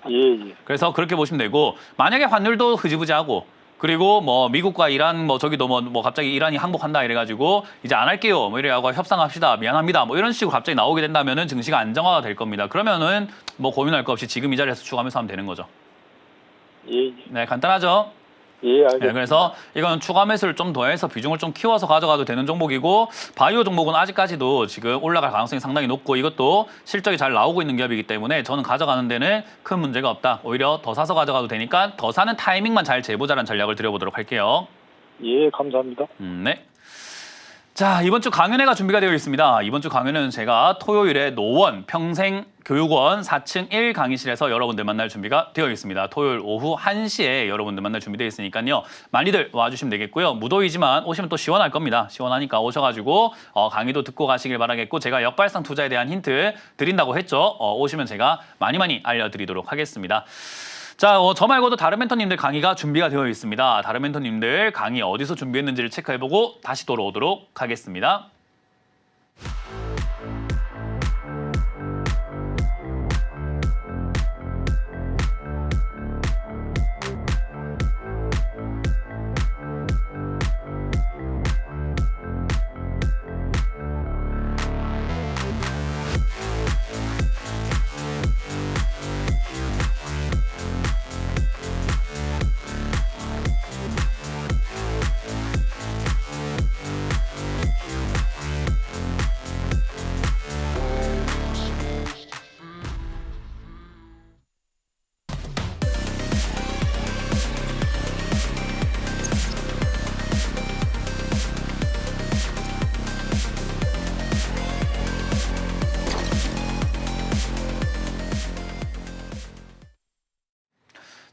예, 예. 그래서 그렇게 보시면 되고 만약에 환율도 흐지부지하고 그리고 뭐 미국과 이란 뭐 저기도 뭐 갑자기 이란이 항복한다 이래가지고 이제 안 할게요 뭐 이래가지고 협상합시다 미안합니다 뭐 이런 식으로 갑자기 나오게 된다면은 증시가 안정화가 될 겁니다. 그러면은 뭐 고민할 거 없이 지금 이 자리에서 추가 매수하면 되는 거죠. 예, 예. 네, 간단하죠? 예, 알겠습니다. 네, 그래서 이건 추가 매수를 좀 더해서 비중을 좀 키워서 가져가도 되는 종목이고 바이오 종목은 아직까지도 지금 올라갈 가능성이 상당히 높고 이것도 실적이 잘 나오고 있는 기업이기 때문에 저는 가져가는 데는 큰 문제가 없다. 오히려 더 사서 가져가도 되니까 더 사는 타이밍만 잘 재보자라는 전략을 드려보도록 할게요. 예, 감사합니다. 네. 자, 이번 주 강연회가 준비가 되어 있습니다. 이번 주 강연은 제가 토요일에 노원 평생교육원 4층 1 강의실에서 여러분들 만날 준비가 되어 있습니다. 토요일 오후 1시에 여러분들 만날 준비되어 있으니까요. 많이들 와주시면 되겠고요. 무더위지만 오시면 또 시원할 겁니다. 시원하니까 오셔가지고 강의도 듣고 가시길 바라겠고 제가 역발상 투자에 대한 힌트 드린다고 했죠. 오시면 제가 많이 알려드리도록 하겠습니다. 자, 저 말고도 다른 멘토님들 강의가 준비가 되어 있습니다. 다른 멘토님들 강의 어디서 준비했는지를 체크해보고 다시 돌아오도록 하겠습니다.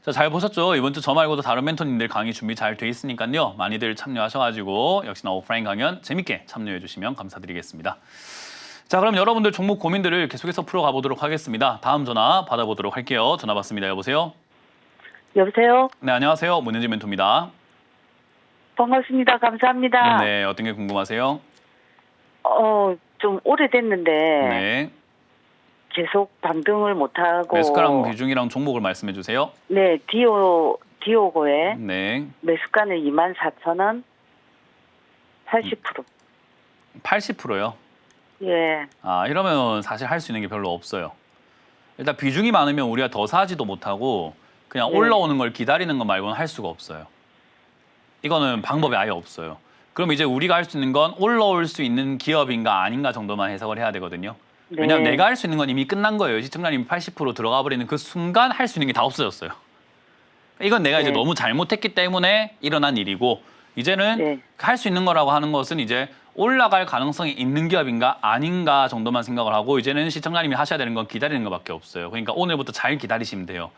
자, 잘 보셨죠? 이번 주 저 말고도 다른 멘토님들 강의 준비 잘 돼 있으니까요. 많이들 참여하셔가지고 역시나 오프라인 강연 재밌게 참여해 주시면 감사드리겠습니다. 자, 그럼 여러분들 종목 고민들을 계속해서 풀어가 보도록 하겠습니다. 다음 전화 받아보도록 할게요. 전화 받습니다. 여보세요? 여보세요? 네, 안녕하세요. 문현지 멘토입니다. 반갑습니다. 감사합니다. 네, 어떤 게 궁금하세요? 좀 오래됐는데 네. 계속 반등을 못하고. 매수가랑 비중이랑 종목을 말씀해 주세요. 네, 디오고에 네. 매수가는 24,000원, 80%. 80%요? 예, 아, 이러면 사실 할 수 있는 게 별로 없어요. 일단 비중이 많으면 우리가 더 사지도 못하고 그냥 네. 올라오는 걸 기다리는 것 말고는 할 수가 없어요. 이거는 방법이 아예 없어요. 그럼 이제 우리가 할 수 있는 건 올라올 수 있는 기업인가 아닌가 정도만 해석을 해야 되거든요. 네. 왜냐하면 내가 할 수 있는 건 이미 끝난 거예요. 시청자님이 80% 들어가 버리는 그 순간 할 수 있는 게 다 없어졌어요. 이건 내가 이제 네. 너무 잘못했기 때문에 일어난 일이고 이제는 네. 할 수 있는 거라고 하는 것은 이제 올라갈 가능성이 있는 기업인가 아닌가 정도만 생각을 하고 이제는 시청자님이 하셔야 되는 건 기다리는 것밖에 없어요. 그러니까 오늘부터 잘 기다리시면 돼요.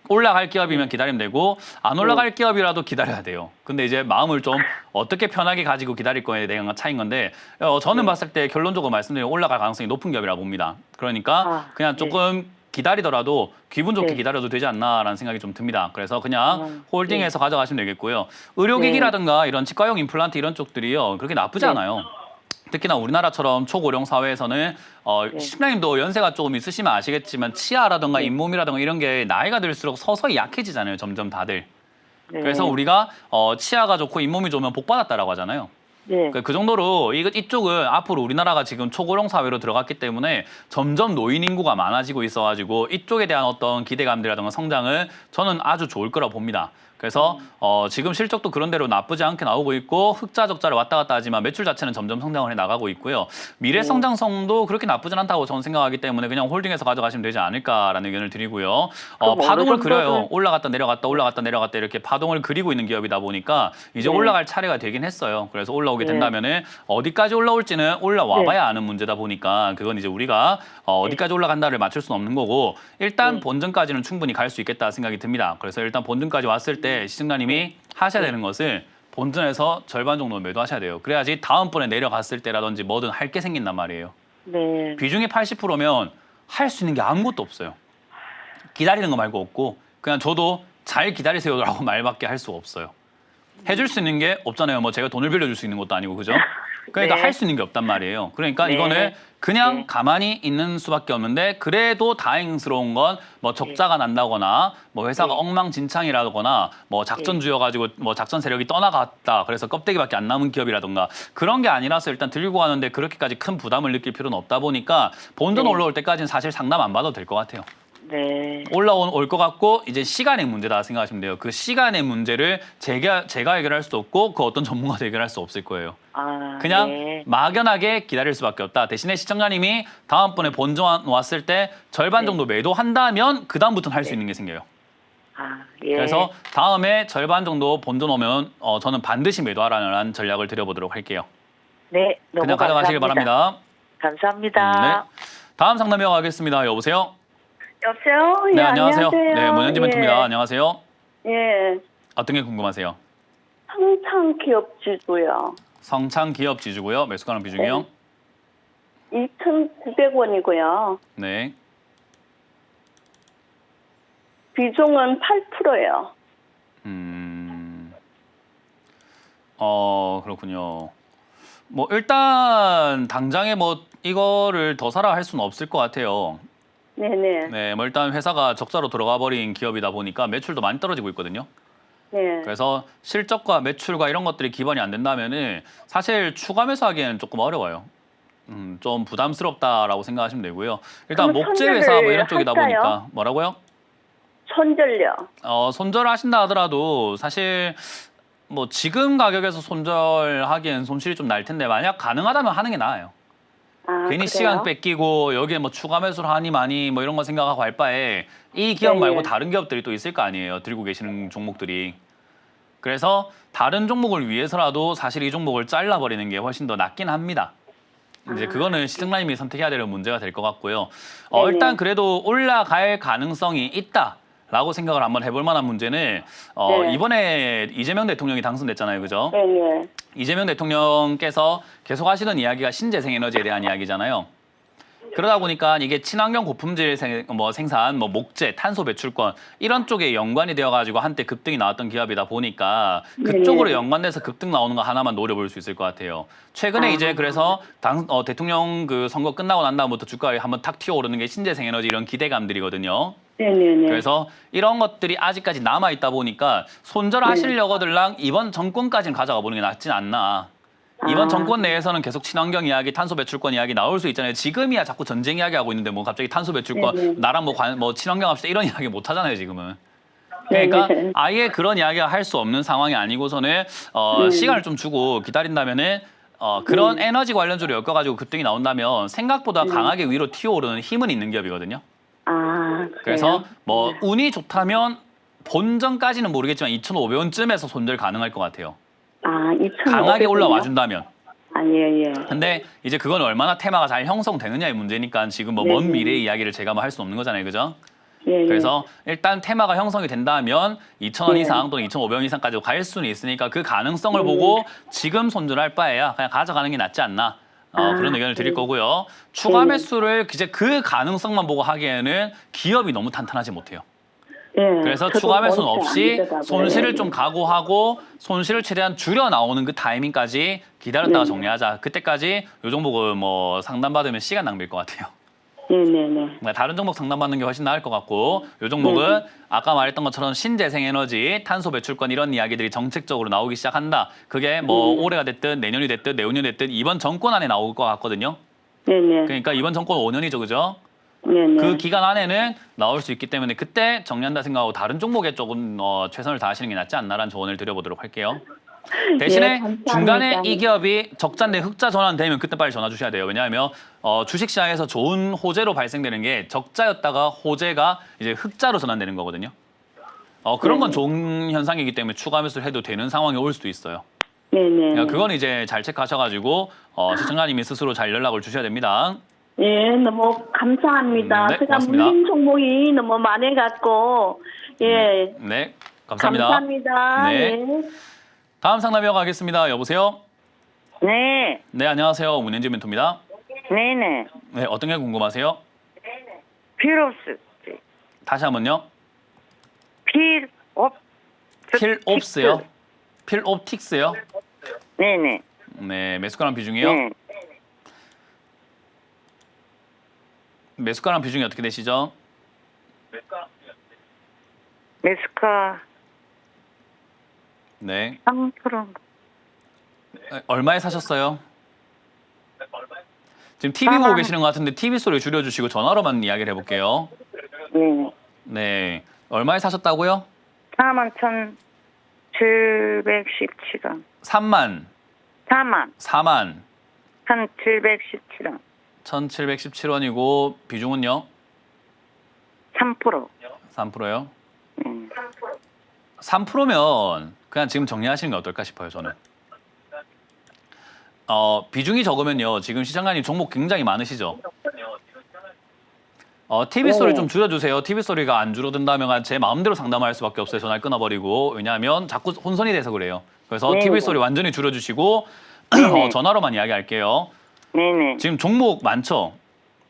올라갈 기업이면 기다리면 되고 안 올라갈 기업이라도 기다려야 돼요. 근데 이제 마음을 좀 어떻게 편하게 가지고 기다릴 거에 대한 차이인 건데 저는 봤을 때 결론적으로 말씀드리면 올라갈 가능성이 높은 기업이라고 봅니다. 그러니까 그냥 조금 기다리더라도 기분 좋게 네. 기다려도 되지 않나라는 생각이 좀 듭니다. 그래서 그냥 네. 홀딩해서 가져가시면 되겠고요. 의료기기라든가 이런 치과용 임플란트 이런 쪽들이요. 그렇게 나쁘지 네. 않아요. 특히나 우리나라처럼 초고령 사회에서는 시청자님도 연세가 조금 있으시면 아시겠지만 치아라든가 잇몸이라든가 이런 게 나이가 들수록 서서히 약해지잖아요. 점점 다들. 네. 그래서 우리가 치아가 좋고 잇몸이 좋으면 복 받았다라고 하잖아요. 네. 그 정도로 이쪽은 앞으로 우리나라가 지금 초고령 사회로 들어갔기 때문에 점점 노인 인구가 많아지고 있어가지고 이쪽에 대한 어떤 기대감들이라든가 성장은 저는 아주 좋을 거라고 봅니다. 그래서 지금 실적도 그런 대로 나쁘지 않게 나오고 있고 흑자 적자를 왔다 갔다 하지만 매출 자체는 점점 성장을 해 나가고 있고요. 미래 성장성도 그렇게 나쁘진 않다고 저는 생각하기 때문에 그냥 홀딩해서 가져가시면 되지 않을까라는 의견을 드리고요. 파동을 그려요. 올라갔다 내려갔다 올라갔다 내려갔다 이렇게 파동을 그리고 있는 기업이다 보니까 이제 올라갈 차례가 되긴 했어요. 그래서 올라오게 된다면은 어디까지 올라올지는 올라와봐야 아는 문제다 보니까 그건 이제 우리가 어디까지 올라간다를 맞출 수는 없는 거고 일단 본전까지는 충분히 갈 수 있겠다 생각이 듭니다. 그래서 일단 본전까지 왔을 때 시청자님이 하셔야 되는 것은 본전에서 절반 정도 매도하셔야 돼요. 그래야지 다음번에 내려갔을 때라든지 뭐든 할 게 생긴단 말이에요. 네. 비중이 80%면 할 수 있는 게 아무것도 없어요. 기다리는 거 말고 없고 그냥 저도 잘 기다리세요라고 말밖에 할 수가 없어요. 해줄 수 있는 게 없잖아요. 뭐 제가 돈을 빌려줄 수 있는 것도 아니고 그죠? 그러니까 네. 할 수 있는 게 없단 말이에요. 그러니까 네. 이거는 그냥 네. 가만히 있는 수밖에 없는데 그래도 다행스러운 건 뭐 적자가 난다거나 뭐 회사가 엉망진창이라거나 뭐 작전 주여가지고 뭐 작전 세력이 떠나갔다 그래서 껍데기밖에 안 남은 기업이라든가 그런 게 아니라서 일단 들고 가는데 그렇게까지 큰 부담을 느낄 필요는 없다 보니까 본전 올라올 때까지는 사실 상담 안 받아도 될 것 같아요. 네. 올 것 같고 이제 시간의 문제다 생각하시면 돼요. 그 시간의 문제를 제가 해결할 수도 없고 그 어떤 전문가도 해결할 수 없을 거예요. 그냥 네. 막연하게 기다릴 수밖에 없다. 대신에 시청자님이 다음번에 본전 왔을 때 절반 정도 매도한다면 그 다음부터는 할 수 있는 게 생겨요. 예. 그래서 다음에 절반 정도 본전 오면 저는 반드시 매도하라는 전략을 드려보도록 할게요. 네. 너무 그냥 가져가시길 감사합니다. 바랍니다. 감사합니다. 네. 다음 상담 이어가겠습니다. 여보세요? 여보세요? 네, 예, 안녕하세요. 네, 문현지 멘토입니다. 안녕하세요. 예. 어떤 게 궁금하세요? 성창기업지주요. 성창 기업 지주고요. 매수가능 비중이요? 2,900원이고요. 네. 비중은 8%예요. 그렇군요. 뭐 일단 당장에 뭐 이거를 더 사라 할 수는 없을 것 같아요. 네네. 네, 뭐 일단 회사가 적자로 들어가 버린 기업이다 보니까 매출도 많이 떨어지고 있거든요. 네. 그래서 실적과 매출과 이런 것들이 기반이 안 된다면은 사실 추가 매수하기에는 조금 어려워요. 좀 부담스럽다라고 생각하시면 되고요. 일단 그럼 목재 회사 뭐 이런 손절을 쪽이다 할까요? 보니까 뭐라고요? 손절요. 손절하신다 하더라도 사실 뭐 지금 가격에서 손절하기엔 손실이 좀 날 텐데 만약 가능하다면 하는 게 나아요. 괜히 그래요? 시간 뺏기고 여기에 뭐 추가 매수를 하니 많이 뭐 이런 거 생각하고 할 바에 이 기업 네, 말고 네. 다른 기업들이 또 있을 거 아니에요. 들고 계시는 종목들이. 그래서 다른 종목을 위해서라도 사실 이 종목을 잘라버리는 게 훨씬 더 낫긴 합니다. 이제 그거는 시청자님이 선택해야 되는 문제가 될 것 같고요. 네네. 일단 그래도 올라갈 가능성이 있다라고 생각을 한번 해볼 만한 문제는 네. 이번에 이재명 대통령이 당선됐잖아요. 그죠? 네네. 이재명 대통령께서 계속 하시던 이야기가 신재생 에너지에 대한 이야기잖아요. 그러다 보니까 이게 친환경 고품질 생산, 뭐 목재, 탄소 배출권 이런 쪽에 연관이 되어가지고 한때 급등이 나왔던 기업이다 보니까 그쪽으로 연관돼서 급등 나오는 거 하나만 노려볼 수 있을 것 같아요. 최근에 이제 그래서 대통령 그 선거 끝나고 난 다음부터 주가에 한번 탁 튀어오르는 게 신재생에너지 이런 기대감들이거든요. 네네네. 그래서 이런 것들이 아직까지 남아 있다 보니까 손절하시려고들랑 이번 정권까지는 가져가 보는 게 낫진 않나. 이번 정권 내에서는 계속 친환경 이야기, 탄소 배출권 이야기 나올 수 있잖아요. 지금이야 자꾸 전쟁 이야기 하고 있는데 뭐 갑자기 탄소 배출권 나랑 뭐 친환경 합시다 이런 이야기 못 하잖아요 지금은. 그러니까 아예 그런 이야기가 할 수 없는 상황이 아니고서는 시간을 좀 주고 기다린다면은 그런 에너지 관련주로 엮여가지고 급등이 나온다면 생각보다 강하게 위로 튀어오르는 힘은 있는 기업이거든요. 아, 그래서 뭐 운이 좋다면 본전까지는 모르겠지만 2,500원쯤에서 손절 가능할 것 같아요. 아, 2,500원. 강하게 올라와 준다면. 아, 예, 예. 근데 이제 그건 얼마나 테마가 잘 형성되느냐의 문제니까 지금 뭐 먼 미래의 이야기를 제가 뭐 할 수 없는 거잖아요. 그죠? 예, 예. 그래서 일단 테마가 형성이 된다면 2,000원 이상 또는 2,500원 이상까지 갈 수는 있으니까 그 가능성을 보고 지금 손절할 바에야 그냥 가져가는 게 낫지 않나. 그런 의견을 드릴 거고요. 추가 매수를 이제 그 가능성만 보고 하기에는 기업이 너무 탄탄하지 못해요. 예. 그래서 저도 추가 매수는 보니까 안 없이 되더라고요. 손실을 좀 각오하고 손실을 최대한 줄여 나오는 그 타이밍까지 기다렸다가 정리하자. 그때까지 요 종목을 뭐 상담받으면 시간 낭비일 것 같아요. 네네네. 다른 종목 상담받는 게 훨씬 나을 것 같고 요 종목은 아까 말했던 것처럼 신재생에너지, 탄소 배출권 이런 이야기들이 정책적으로 나오기 시작한다. 그게 뭐 올해가 됐든 내년이 됐든 내후년이 됐든 이번 정권 안에 나올 것 같거든요. 네네. 그러니까 이번 정권 5년이죠. 그죠? 네네. 그 기간 안에는 나올 수 있기 때문에 그때 정리한다 생각하고 다른 종목에 조금 최선을 다하시는 게 낫지 않나라는 조언을 드려보도록 할게요. 대신에 감사합니다. 중간에 이 기업이 적자인데 흑자 전환되면 그때 빨리 전화 주셔야 돼요. 왜냐하면 주식시장에서 좋은 호재로 발생되는 게 적자였다가 호재가 이제 흑자로 전환되는 거거든요. 그런 건 좋은 현상이기 때문에 추가 매수를 해도 되는 상황이 올 수도 있어요. 네네. 그건 이제 잘 체크하셔가지고 시청자님이 스스로 잘 연락을 주셔야 됩니다. 예, 너무 감사합니다. 네, 제가 고맙습니다. 물린 종목이 너무 많아갖고, 예. 네, 감사합니다. 감사합니다. 네. 예. 다음 상담 이어가겠습니다. 여보세요? 네, 네, 안녕하세요. 문현지 멘토입니다. 네네. 네, 어떤 게 궁금하세요? 필요 없어. 다시 한번요. 필옵스요? 필옵틱스요? 네네. 네, 매수가랑 비중이요? 네. 매수가랑 비중이 어떻게 되시죠? 매스카 네. 3%. 얼마에 사셨어요? 지금 TV 보고 계시는 것 같은데 TV 소리 줄여주시고 전화로만 이야기를 해볼게요. 네. 네. 얼마에 사셨다고요? 41,717원. 3만. 4만. 1,717원. 1,717원이고 비중은요? 3%. 3%요? 3%면 그냥 지금 정리하시는 게 어떨까 싶어요, 저는. 비중이 적으면요. 지금 시장관님 종목 굉장히 많으시죠? TV 소리 좀 줄여주세요. TV 소리가 안 줄어든다면 제 마음대로 상담할 수밖에 없어요. 전화를 끊어버리고. 왜냐하면 자꾸 혼선이 돼서 그래요. 그래서 TV 소리 완전히 줄여주시고 전화로만 이야기할게요. 네네. 지금 종목 많죠?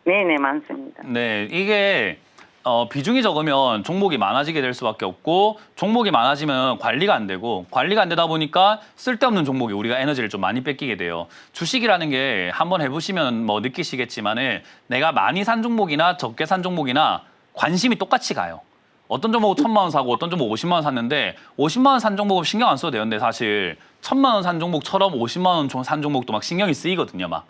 네네, 많습니다. 네, 이게 비중이 적으면 종목이 많아지게 될 수밖에 없고 종목이 많아지면 관리가 안 되고 관리가 안 되다 보니까 쓸데없는 종목이 우리가 에너지를 좀 많이 뺏기게 돼요. 주식이라는 게 한번 해보시면 뭐 느끼시겠지만은 내가 많이 산 종목이나 적게 산 종목이나 관심이 똑같이 가요. 어떤 종목은 1,000만 원 사고 어떤 종목 50만 원 샀는데 50만 원 산 종목은 신경 안 써도 되는데 사실 1,000만 원 산 종목처럼 50만 원 산 종목도 막 신경이 쓰이거든요, 막.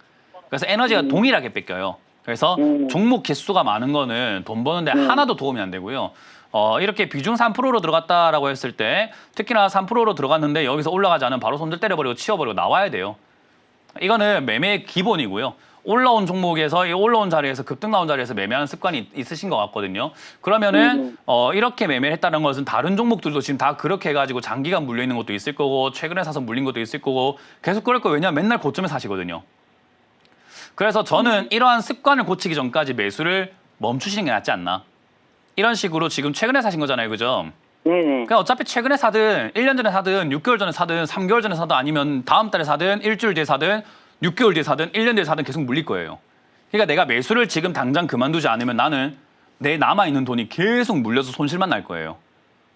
그래서 에너지가 동일하게 뺏겨요. 그래서 종목 개수가 많은 거는 돈 버는데 하나도 도움이 안 되고요. 이렇게 비중 3%로 들어갔다라고 했을 때 특히나 3%로 들어갔는데 여기서 올라가지 않으면 바로 손들 때려버리고 치워버리고 나와야 돼요. 이거는 매매의 기본이고요. 올라온 종목에서 이 올라온 자리에서 급등 나온 자리에서 매매하는 습관이 있으신 것 같거든요. 그러면은 이렇게 매매를 했다는 것은 다른 종목들도 지금 다 그렇게 해가지고 장기간 물려 있는 것도 있을 거고 최근에 사서 물린 것도 있을 거고 계속 그럴 거예요. 왜냐하면 맨날 고점에 사시거든요. 그래서 저는 이러한 습관을 고치기 전까지 매수를 멈추시는 게 낫지 않나. 이런 식으로 지금 최근에 사신 거잖아요. 그죠? 네네. 그러니까 어차피 최근에 사든 1년 전에 사든 6개월 전에 사든 3개월 전에 사든 아니면 다음 달에 사든 일주일 뒤에 사든 6개월 뒤에 사든 1년 뒤에 사든 계속 물릴 거예요. 그러니까 내가 매수를 지금 당장 그만두지 않으면 나는 내 남아있는 돈이 계속 물려서 손실만 날 거예요.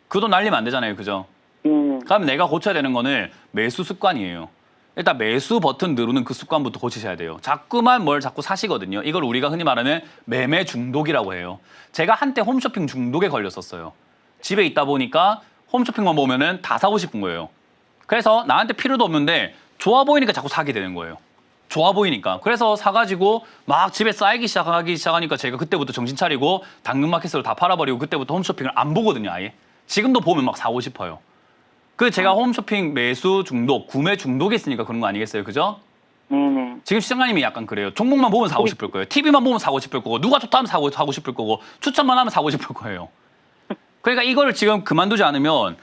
그 돈 날리면 안 되잖아요. 그죠? 그럼 내가 고쳐야 되는 거는 매수 습관이에요. 일단 매수 버튼 누르는 그 습관부터 고치셔야 돼요. 자꾸만 뭘 자꾸 사시거든요. 이걸 우리가 흔히 말하는 매매 중독이라고 해요. 제가 한때 홈쇼핑 중독에 걸렸었어요. 집에 있다 보니까 홈쇼핑만 보면은 다 사고 싶은 거예요. 그래서 나한테 필요도 없는데 좋아 보이니까 자꾸 사게 되는 거예요. 좋아 보이니까. 그래서 사가지고 막 집에 쌓이기 시작하니까 제가 그때부터 정신 차리고 당근마켓으로 다 팔아버리고 그때부터 홈쇼핑을 안 보거든요, 아예. 지금도 보면 막 사고 싶어요. 그 제가 홈쇼핑 매수 중독, 구매 중독이 있으니까 그런 거 아니겠어요, 그죠? 네네. 지금 시청자님이 약간 그래요. 종목만 보면 사고 싶을 거예요. TV만 보면 사고 싶을 거고, 누가 좋다 하면 사고 싶을 거고, 추천만 하면 사고 싶을 거예요. 그러니까 이걸 지금 그만두지 않으면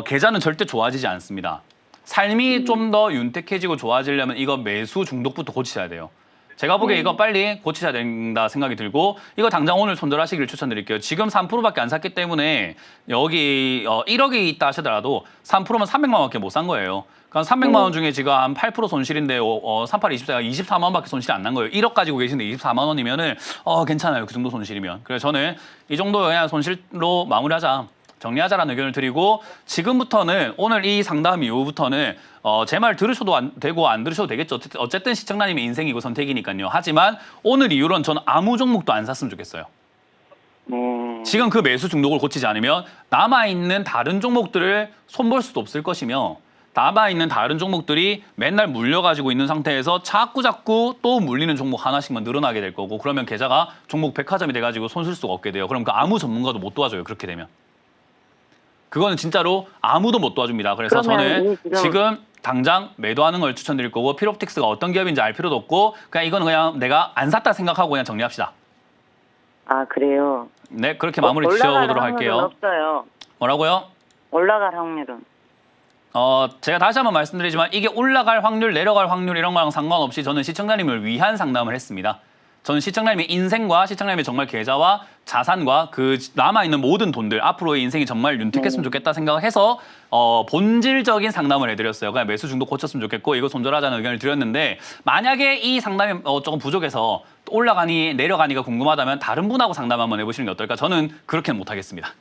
계좌는 절대 좋아지지 않습니다. 삶이 좀 더 윤택해지고 좋아지려면 이거 매수 중독부터 고치셔야 돼요. 제가 보기에 이거 빨리 고치셔야 된다 생각이 들고 이거 당장 오늘 손절하시기를 추천드릴게요. 지금 3%밖에 안 샀기 때문에 여기 1억이 있다 하시더라도 3%면 300만 원밖에 못 산 거예요. 그러니까 300만 원 중에 지금 한 8% 손실인데 3824가 24만 원밖에 손실이 안 난 거예요. 1억 가지고 계신데 24만 원이면은 괜찮아요. 그 정도 손실이면. 그래서 저는 이 정도 그냥 손실로 마무리하자. 정리하자라는 의견을 드리고 지금부터는 오늘 이 상담 이후부터는 제 말 들으셔도 되고 안 들으셔도 되겠죠. 어쨌든 시청자님의 인생이고 선택이니까요. 하지만 오늘 이후로는 저는 아무 종목도 안 샀으면 좋겠어요. 지금 그 매수 중독을 고치지 않으면 남아있는 다른 종목들을 손볼 수도 없을 것이며 남아있는 다른 종목들이 맨날 물려가지고 있는 상태에서 자꾸 또 물리는 종목 하나씩만 늘어나게 될 거고 그러면 계좌가 종목 백화점이 돼가지고 손 쓸 수가 없게 돼요. 그럼 그 아무 전문가도 못 도와줘요. 그렇게 되면. 그거는 진짜로 아무도 못 도와줍니다. 그래서 저는 지금 당장 매도하는 걸 추천드릴 거고 필옵틱스가 어떤 기업인지 알 필요도 없고 그냥 이거는 그냥 내가 안 샀다 생각하고 그냥 정리합시다. 아, 그래요? 네, 그렇게 마무리 지어보도록 할게요. 없어요. 뭐라고요? 올라갈 확률은? 제가 다시 한번 말씀드리지만 이게 올라갈 확률, 내려갈 확률 이런 거랑 상관없이 저는 시청자님을 위한 상담을 했습니다. 저는 시청자님의 인생과 시청자님의 정말 계좌와 자산과 그 남아있는 모든 돈들 앞으로의 인생이 정말 윤택했으면 좋겠다 생각을 해서 본질적인 상담을 해드렸어요. 그냥 매수 중독 고쳤으면 좋겠고 이거 손절하자는 의견을 드렸는데 만약에 이 상담이 조금 부족해서 올라가니 내려가니가 궁금하다면 다른 분하고 상담 한번 해보시는 게 어떨까? 저는 그렇게는 못하겠습니다.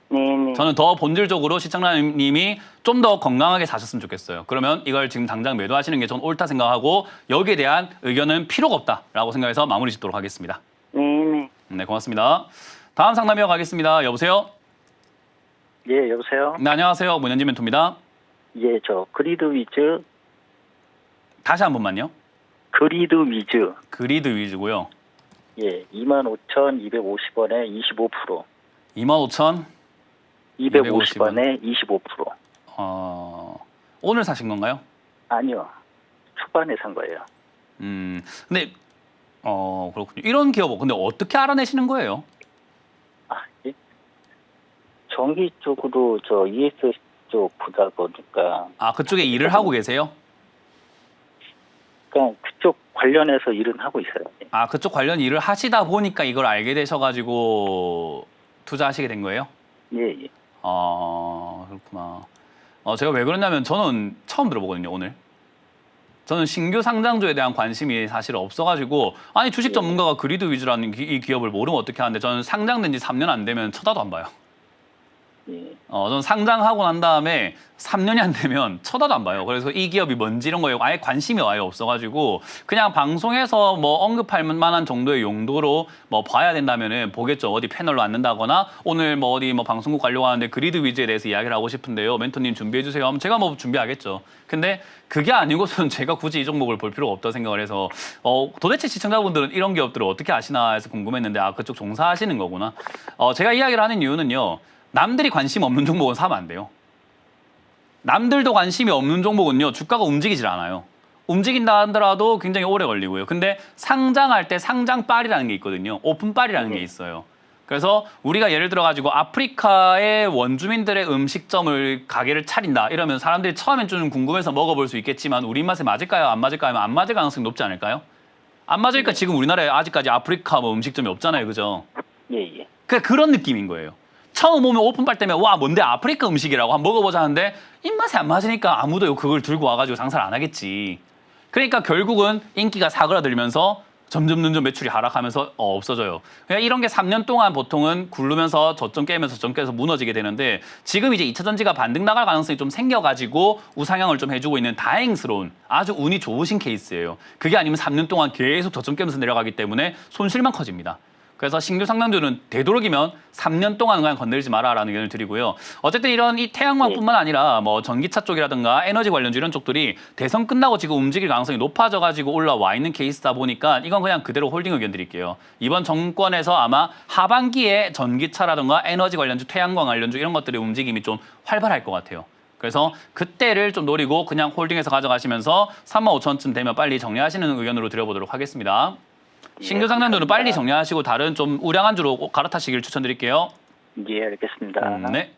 네네. 저는 더 본질적으로 시청자님이 좀 더 건강하게 사셨으면 좋겠어요. 그러면 이걸 지금 당장 매도하시는 게 전 옳다 생각하고 여기에 대한 의견은 필요가 없다라고 생각해서 마무리 짓도록 하겠습니다. 네네. 네, 고맙습니다. 다음 상담 이어가겠습니다. 여보세요? 예, 여보세요? 네, 안녕하세요. 문현진 멘토입니다. 예, 저 그리드 위즈, 다시 한 번만요. 그리드 위즈. 그리드 위주고요. 예, 25,250원에 25%. 25,000? 250원에 25%. 오늘 사신 건가요? 아니요. 초반에 산 거예요. 근데 그렇군요. 이런 기업 근데 어떻게 알아내시는 거예요? 아, 예? 전기 쪽으로 저 ES 쪽 보다 보니까 아, 그쪽에 일을 하고 계세요? 그냥 그쪽 관련해서 일은 하고 있어요. 예. 아, 그쪽 관련 일을 하시다 보니까 이걸 알게 되셔가지고 투자하시게 된 거예요? 예, 예. 그렇구나. 제가 왜 그러냐면 저는 처음 들어보거든요, 오늘. 저는 신규 상장주에 대한 관심이 사실 없어가지고 아니 주식 전문가가 그리드 위주라는 이 기업을 모르면 어떻게 하는데 저는 상장된 지 3년 안 되면 쳐다도 안 봐요. 예. 저는 상장하고 난 다음에 3년이 안 되면 쳐다도 안 봐요. 그래서 이 기업이 뭔지 이런 거에 아예 관심이 아예 없어가지고 그냥 방송에서 뭐 언급할 만한 정도의 용도로 뭐 봐야 된다면은 보겠죠. 어디 패널로 앉는다거나 오늘 뭐 어디 뭐 방송국 가려고 하는데 그리드 위주에 대해서 이야기를 하고 싶은데요. 멘토님 준비해 주세요. 하면 제가 뭐 준비하겠죠. 근데 그게 아니고서는 제가 굳이 이 종목을 볼 필요가 없다고 생각을 해서 도대체 시청자분들은 이런 기업들을 어떻게 아시나 해서 궁금했는데 아 그쪽 종사하시는 거구나. 제가 이야기를 하는 이유는요. 남들이 관심 없는 종목은 사면 안 돼요. 남들도 관심이 없는 종목은요. 주가가 움직이질 않아요. 움직인다 하더라도 굉장히 오래 걸리고요. 근데 상장할 때 상장빨이라는 게 있거든요. 오픈빨이라는 게 있어요. 그래서 우리가 예를 들어 가지고 아프리카의 원주민들의 음식점을 가게를 차린다 이러면 사람들이 처음엔 좀 궁금해서 먹어볼 수 있겠지만 우리 입맛에 맞을까요? 안 맞을까요? 하면 안 맞을 가능성이 높지 않을까요? 안 맞으니까 지금 우리나라에 아직까지 아프리카 뭐 음식점이 없잖아요. 그죠? 예, 예. 그런 느낌인 거예요. 처음 오면 오픈빨 때문에 와 뭔데 아프리카 음식이라고 한번 먹어보자 하는데 입맛에 안 맞으니까 아무도 그걸 들고 와가지고 장사를 안 하겠지. 그러니까 결국은 인기가 사그라들면서 점점 매출이 하락하면서 없어져요. 그냥 이런 게 3년 동안 보통은 굴르면서 저점 깨면서 무너지게 되는데 지금 이제 2차 전지가 반등 나갈 가능성이 좀 생겨가지고 우상향을 좀 해주고 있는 다행스러운 아주 운이 좋으신 케이스예요. 그게 아니면 3년 동안 계속 저점 깨면서 내려가기 때문에 손실만 커집니다. 그래서 신규 상장주는 되도록이면 3년 동안 그냥 건들지 마라라는 의견을 드리고요. 어쨌든 이런 이 태양광뿐만 아니라 뭐 전기차 쪽이라든가 에너지 관련주 이런 쪽들이 대선 끝나고 지금 움직일 가능성이 높아져가지고 올라와 있는 케이스다 보니까 이건 그냥 그대로 홀딩 의견 드릴게요. 이번 정권에서 아마 하반기에 전기차라든가 에너지 관련주, 태양광 관련주 이런 것들의 움직임이 좀 활발할 것 같아요. 그래서 그때를 좀 노리고 그냥 홀딩해서 가져가시면서 35,000쯤 되면 빨리 정리하시는 의견으로 드려보도록 하겠습니다. 신규 상장주는 빨리 정리하시고 다른 좀 우량한 주로 꼭 갈아타시길 추천드릴게요. 예, 알겠습니다. 네.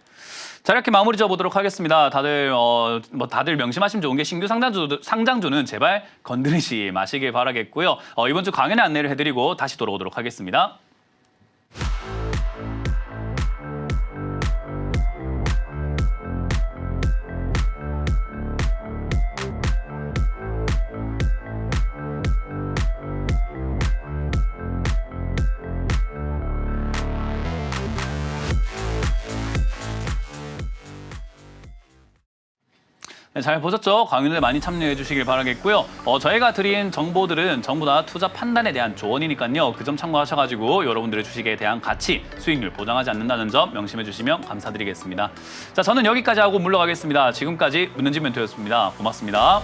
자, 이렇게 마무리 지어보도록 하겠습니다. 다들 명심하시면 좋은 게 신규 상장주는 제발 건드리지 마시길 바라겠고요. 이번 주 강연의 안내를 해드리고 다시 돌아오도록 하겠습니다. 네, 잘 보셨죠? 강연에 많이 참여해 주시길 바라겠고요. 저희가 드린 정보들은 전부 다 투자 판단에 대한 조언이니까요. 그 점 참고하셔가지고 여러분들의 주식에 대한 가치, 수익률 보장하지 않는다는 점 명심해 주시면 감사드리겠습니다. 자, 저는 여기까지 하고 물러가겠습니다. 지금까지 문현진 멘토였습니다. 고맙습니다.